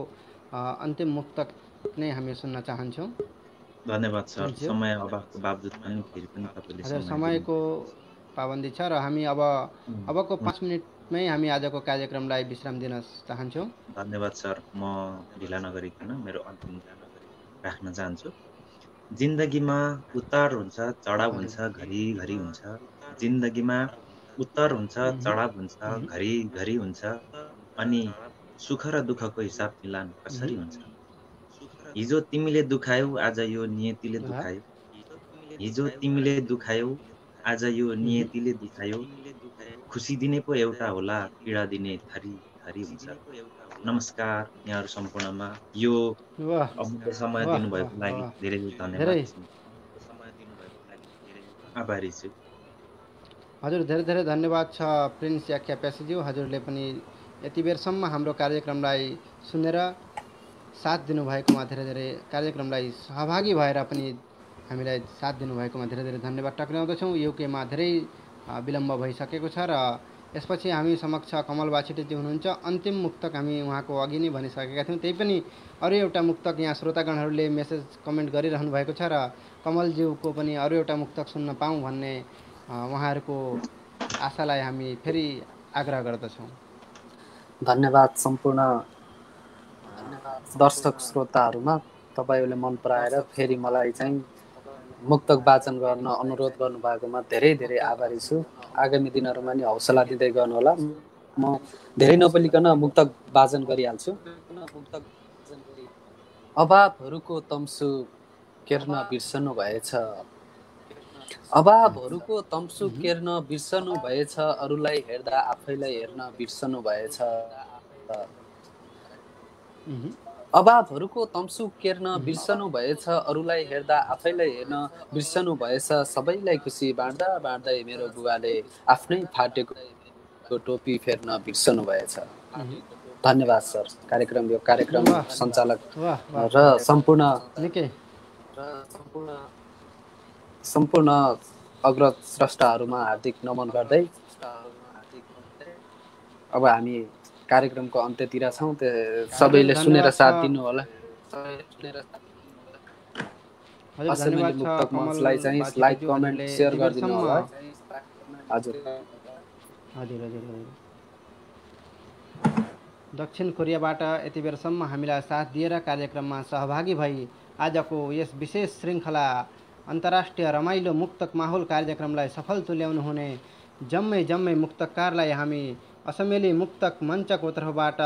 अन्तिम मुक्तक नै हामी सुन्न चाहन्छौँ। धन्यवाद सर, समय अभावको बावजुद पनि फेरि पनि तपाईँले हजुर समयको पाबन्दी छ र हामी अबको 5 मिनटमै हामी आजको कार्यक्रमलाई विश्राम दिन चाहन्छौँ। धन्यवाद सर, म ढिला नगरिकन मेरो अन्तिम राख्न चाहन्छु। जिन्दगीमा उतार हुन्छ चढाव हुन्छ घरिघरि हुन्छ, जिन्दगीमा उतार हुन्छ चढाव हुन्छ घरिघरि हुन्छ, अनि सुख र दुःखको हिसाब मिलान कसरी हुन्छ। हिजो तिमीले दुखायौ आज यो नियतिले दुखायो, हिजो तिमीले दुखायौ आज यो नियतिले दुखायो, खुसी दिने पो एउटा होला पीडा दिने थरी थरी हुन्छ। नमस्कार यहाँहरू सम्पूर्णमा यो अमूल्य समय दिनुभएको लागि धेरै धन्यवाद, आभारी छु। हजुर धेरै धेरै धन्यवाद छ प्रिन्स याख्या प्यासीज्यू, हजुरले पनि यति बेरसम्म हाम्रो कार्यक्रमलाई सुनेर साथ दिनुभएकोमा धेरै धेरै, कार्यक्रमलाई सहभागी भएर पनि हामीलाई साथ दिनुभएकोमा धेरै धेरै धन्यवाद टक्राउँदछौँ। युकेमा धेरै विलम्ब भइसकेको छ र यसपछि हामी समक्ष कमल बाछिटेजी हुनुहुन्छ। अन्तिम मुक्तक हामी उहाँको अघि नै भनिसकेका थियौँ, त्यही पनि अरू एउटा मुक्तक यहाँ श्रोतागणहरूले मेसेज कमेन्ट गरिरहनु भएको छ र कमलज्यूको पनि अरू एउटा मुक्तक सुन्न पाऊँ भन्ने उहाँहरूको आशालाई हामी फेरि आग्रह गर्दछौँ। धन्यवाद सम्पूर्ण दर्शक श्रोताहरूमा, तपाईँहरूले मन पराएर फेरि मलाई चाहिँ मुक्तक वाचन गर्न अनुरोध गर्नुभएकोमा धेरै धेरै आभारी छु। आगामी दिनहरूमा नि हौसला दिँदै गर्नुहोला। म धेरै नबोलिकन मुक्तक वाचन गरिहाल्छु। अभावहरूको तम्सु केर्न बिर्सनु भएछ, अभावहरूको तम्सु केर्न बिर्सनु भएछ, अरूलाई हेर्दा आफैलाई हेर्न बिर्सनु भएछ। अभावहरूको तम्सु केर्न बिर्सनु भएछ, अरूलाई हेर्दा आफैलाई हेर्न बिर्सनु भएछ। सबैलाई खुसी बाँड्दा बाँड्दै मेरो बुवाले आफ्नै फाटेको टोपी फेर्न बिर्सनु भएछ। धन्यवाद सर। यो कार्यक्रम सञ्चालक र सम्पूर्ण अग्रज स्रष्टाहरूमा हार्दिक नमन गर्दै अब हामी कार्यक्रमको अन्त्यतिर छौँ। सबैले सुनेर साथ दिनु होला। असमेली मुक्तक मञ्चलाई चाहिँ लाइक कमेन्ट सेयर गरिदिनु होला। हजुर हजुर हजुर दक्षिण कोरियाबाट यति बेरसम्म हामीलाई साथ दिएर कार्यक्रममा सहभागी भई आजको यस विशेष श्रृङ्खला अन्तर्राष्ट्रिय रमाइलो मुक्तक माहौल कार्यक्रमलाई सफल तुल्याउनु हुने जम्मै मुक्तकारलाई हामी असमेली मुक्तक मञ्चको तर्फबाट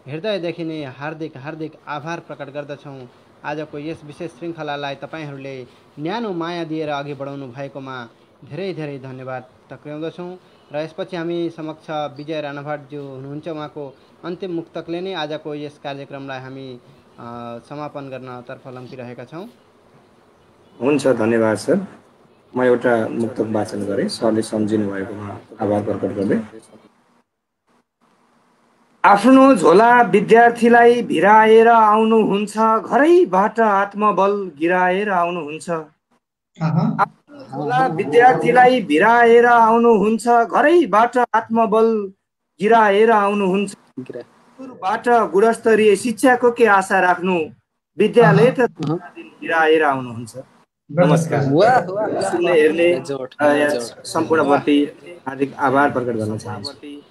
हृदयदेखि नै हार्दिक हार्दिक आभार प्रकट गर्दछौँ। आजको यस विशेष श्रृङ्खलालाई तपाईँहरूले न्यानो माया दिएर अघि बढाउनु भएकोमा धेरै धेरै धन्यवाद टक्राउँदछौँ। र यसपछि हामी समक्ष विजय राणाभाटज्यू हुनुहुन्छ, उहाँको अन्तिम मुक्तकले नै आजको यस कार्यक्रमलाई हामी समापन गर्नतर्फ लम्किरहेका छौँ। हुन्छ, धन्यवाद सर। म एउटा मुक्तक वाचन गरेँ, सरले सम्झिनु भएकोमा आभार प्रकट गर्दै। आफ्नो झोला विद्यार्थीलाई भिराएर आउनुहुन्छ, घरैबाट आत्मबल गिराएर आउनुहुन्छ। झोला विद्यार्थीलाई भिराएर आउनुहुन्छ, घरैबाट आत्मबल गिराएर आउनुहुन्छ। बाट गुणस्तरीय शिक्षाको के आशा राख्नु, विद्यालय त गिराएर आउनुहुन्छ। नमस्कार। सुन्ने हेर्ने सम्पूर्णप्रति हार्दिक आभार प्रकट गर्न चाहन्छु।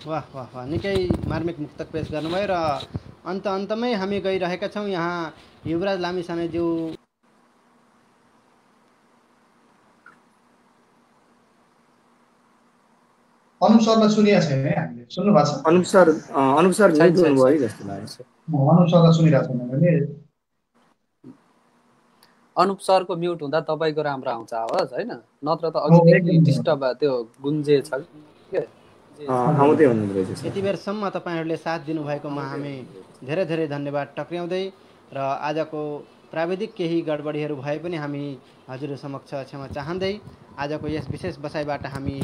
वाह वाह वाह, निकै मार्मिक मुक्तक पेश गर्नुभयो र अन्तमै हामी गइरहेका छौँ। यहाँ युवराज लामिछानेज्यू अनुप सरलाई सुनिएको छैन है हामीले, सुन्नु भएको छ? अनुप सर म्युट हुनुभयो है जस्तो लाग्छ। अनुप सरलाई सुनिरहेको छैन भने अनुप सरको म्युट हुँदा तपाईँको राम्रो आउँछ आवाज होइन, नत्र त अघिदेखि डिस्टर्ब त्यो गुन्जे छ के आउँदै हुनुहुँदो रहेछ। यति बेरसम्म तपाईँहरूले साथ दिनुभएकोमा हामी धेरै धेरै धन्यवाद टक्र्याउँदै र आजको प्राविधिक केही गडबडीहरू भए पनि हामी हजुर समक्ष क्षमा चाहँदै आजको यस विशेष बसाइबाट हामी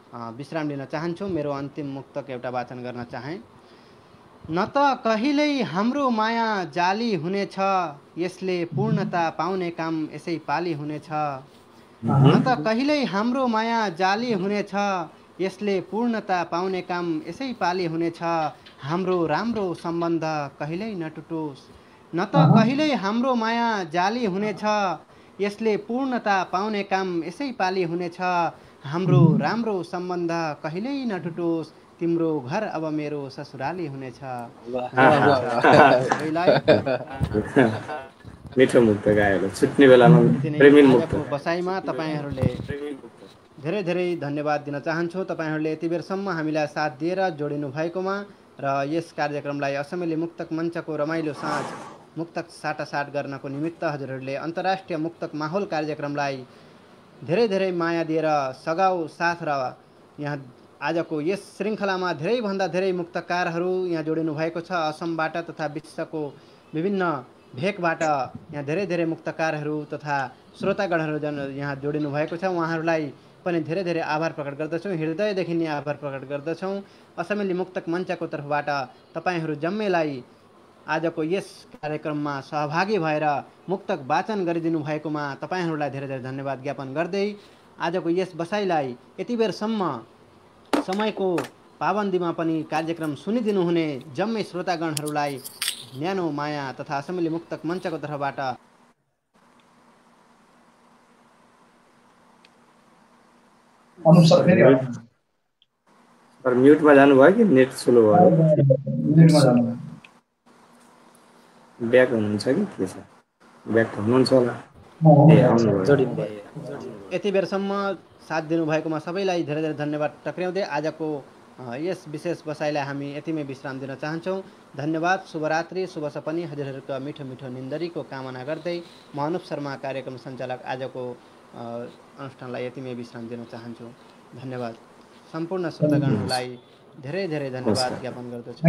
विश्राम लिन चाहन्छौँ। मेरो अन्तिम मुक्तक एउटा वाचन गर्न चाहेँ। न त कहिल्यै हाम्रो माया जाली हुनेछ, यसले पूर्णता पाउने काम यसै पाली हुनेछ। न त कहिल्यै हाम्रो माया जाली हुनेछ, यसले पूर्णता पाउने काम यसै पाली हुनेछ। हाम्रो राम्रो सम्बन्ध कहिल्यै नटुटोस्। न त कहिल्यै हाम्रो माया जाली हुनेछ, यसले पूर्णता पाउने काम यसै पाली हुनेछ। हाम्रो राम्रो सम्बन्ध कहिल्यै नटुटोस्, तिम्रो घर अब मेरो ससुराली हुनेछ। मिठो मुक्त गायो छुट्ने बेलामा प्रेमिल मुक्त बसाइमा तपाईँहरूले धेरै धेरै धन्यवाद दिन चाहन्छु। तपाईँहरूले यति बेरसम्म हामीलाई साथ दिएर जोडिनु भएकोमा र यस कार्यक्रमलाई असमेली मुक्तक मञ्चको रमाइलो साँझ मुक्तक साटासाट गर्नको निमित्त हजुरहरूले अन्तर्राष्ट्रिय मुक्तक माहौल कार्यक्रमलाई धेरै धेरै माया दिएर सघाउ साथ र यहाँ आजको यस श्रृङ्खलामा धेरैभन्दा धेरै मुक्तकारहरू यहाँ जोडिनु भएको छ। असमबाट तथा विश्वको विभिन्न भेकबाट यहाँ धेरै धेरै मुक्तकारहरू तथा श्रोतागणहरू यहाँ जोडिनु भएको छ। उहाँहरूलाई पनि धेरै धेरै आभार प्रकट गर्दछौँ, हृदयदेखि नै आभार प्रकट गर्दछौँ। असमेली मुक्तक मञ्चको तर्फबाट तपाईँहरू जम्मैलाई आजको यस कार्यक्रममा सहभागी भएर मुक्तक वाचन गरिदिनु भएकोमा तपाईँहरूलाई धेरै धेरै धन्यवाद ज्ञापन गर्दै आजको यस बसाइलाई यति बेरसम्म समयको पाबन्दीमा पनि कार्यक्रम सुनिदिनु हुने जम्मै श्रोतागणहरूलाई न्यानो माया तथा असमेली मुक्तक मञ्चको तर्फबाट म्युटमा जानुभयो कि नेट स्लो भयो? ब्याक हुनुहुन्छ कि के छ? ब्याक हुनुहुन्छ होला। यति बेरसम्म साथ दिनुभएकोमा सबैलाई धेरै धेरै धन्यवाद टक्र्याउँदै आजको यस विशेष बसाइलाई हामी यतिमै विश्राम दिन चाहन्छौँ। धन्यवाद, शुभरात्रि, शुभ सपनी, हजुरहरूको मिठो मिठो निन्दरीको कामना गर्दै म अनुप शर्मा कार्यक्रम सञ्चालक आजको अनुष्ठानलाई यतिमै विश्राम दिन चाहन्छु। धन्यवाद। सम्पूर्ण श्रोतागणहरूलाई धेरै धेरै धन्यवाद ज्ञापन गर्दछु।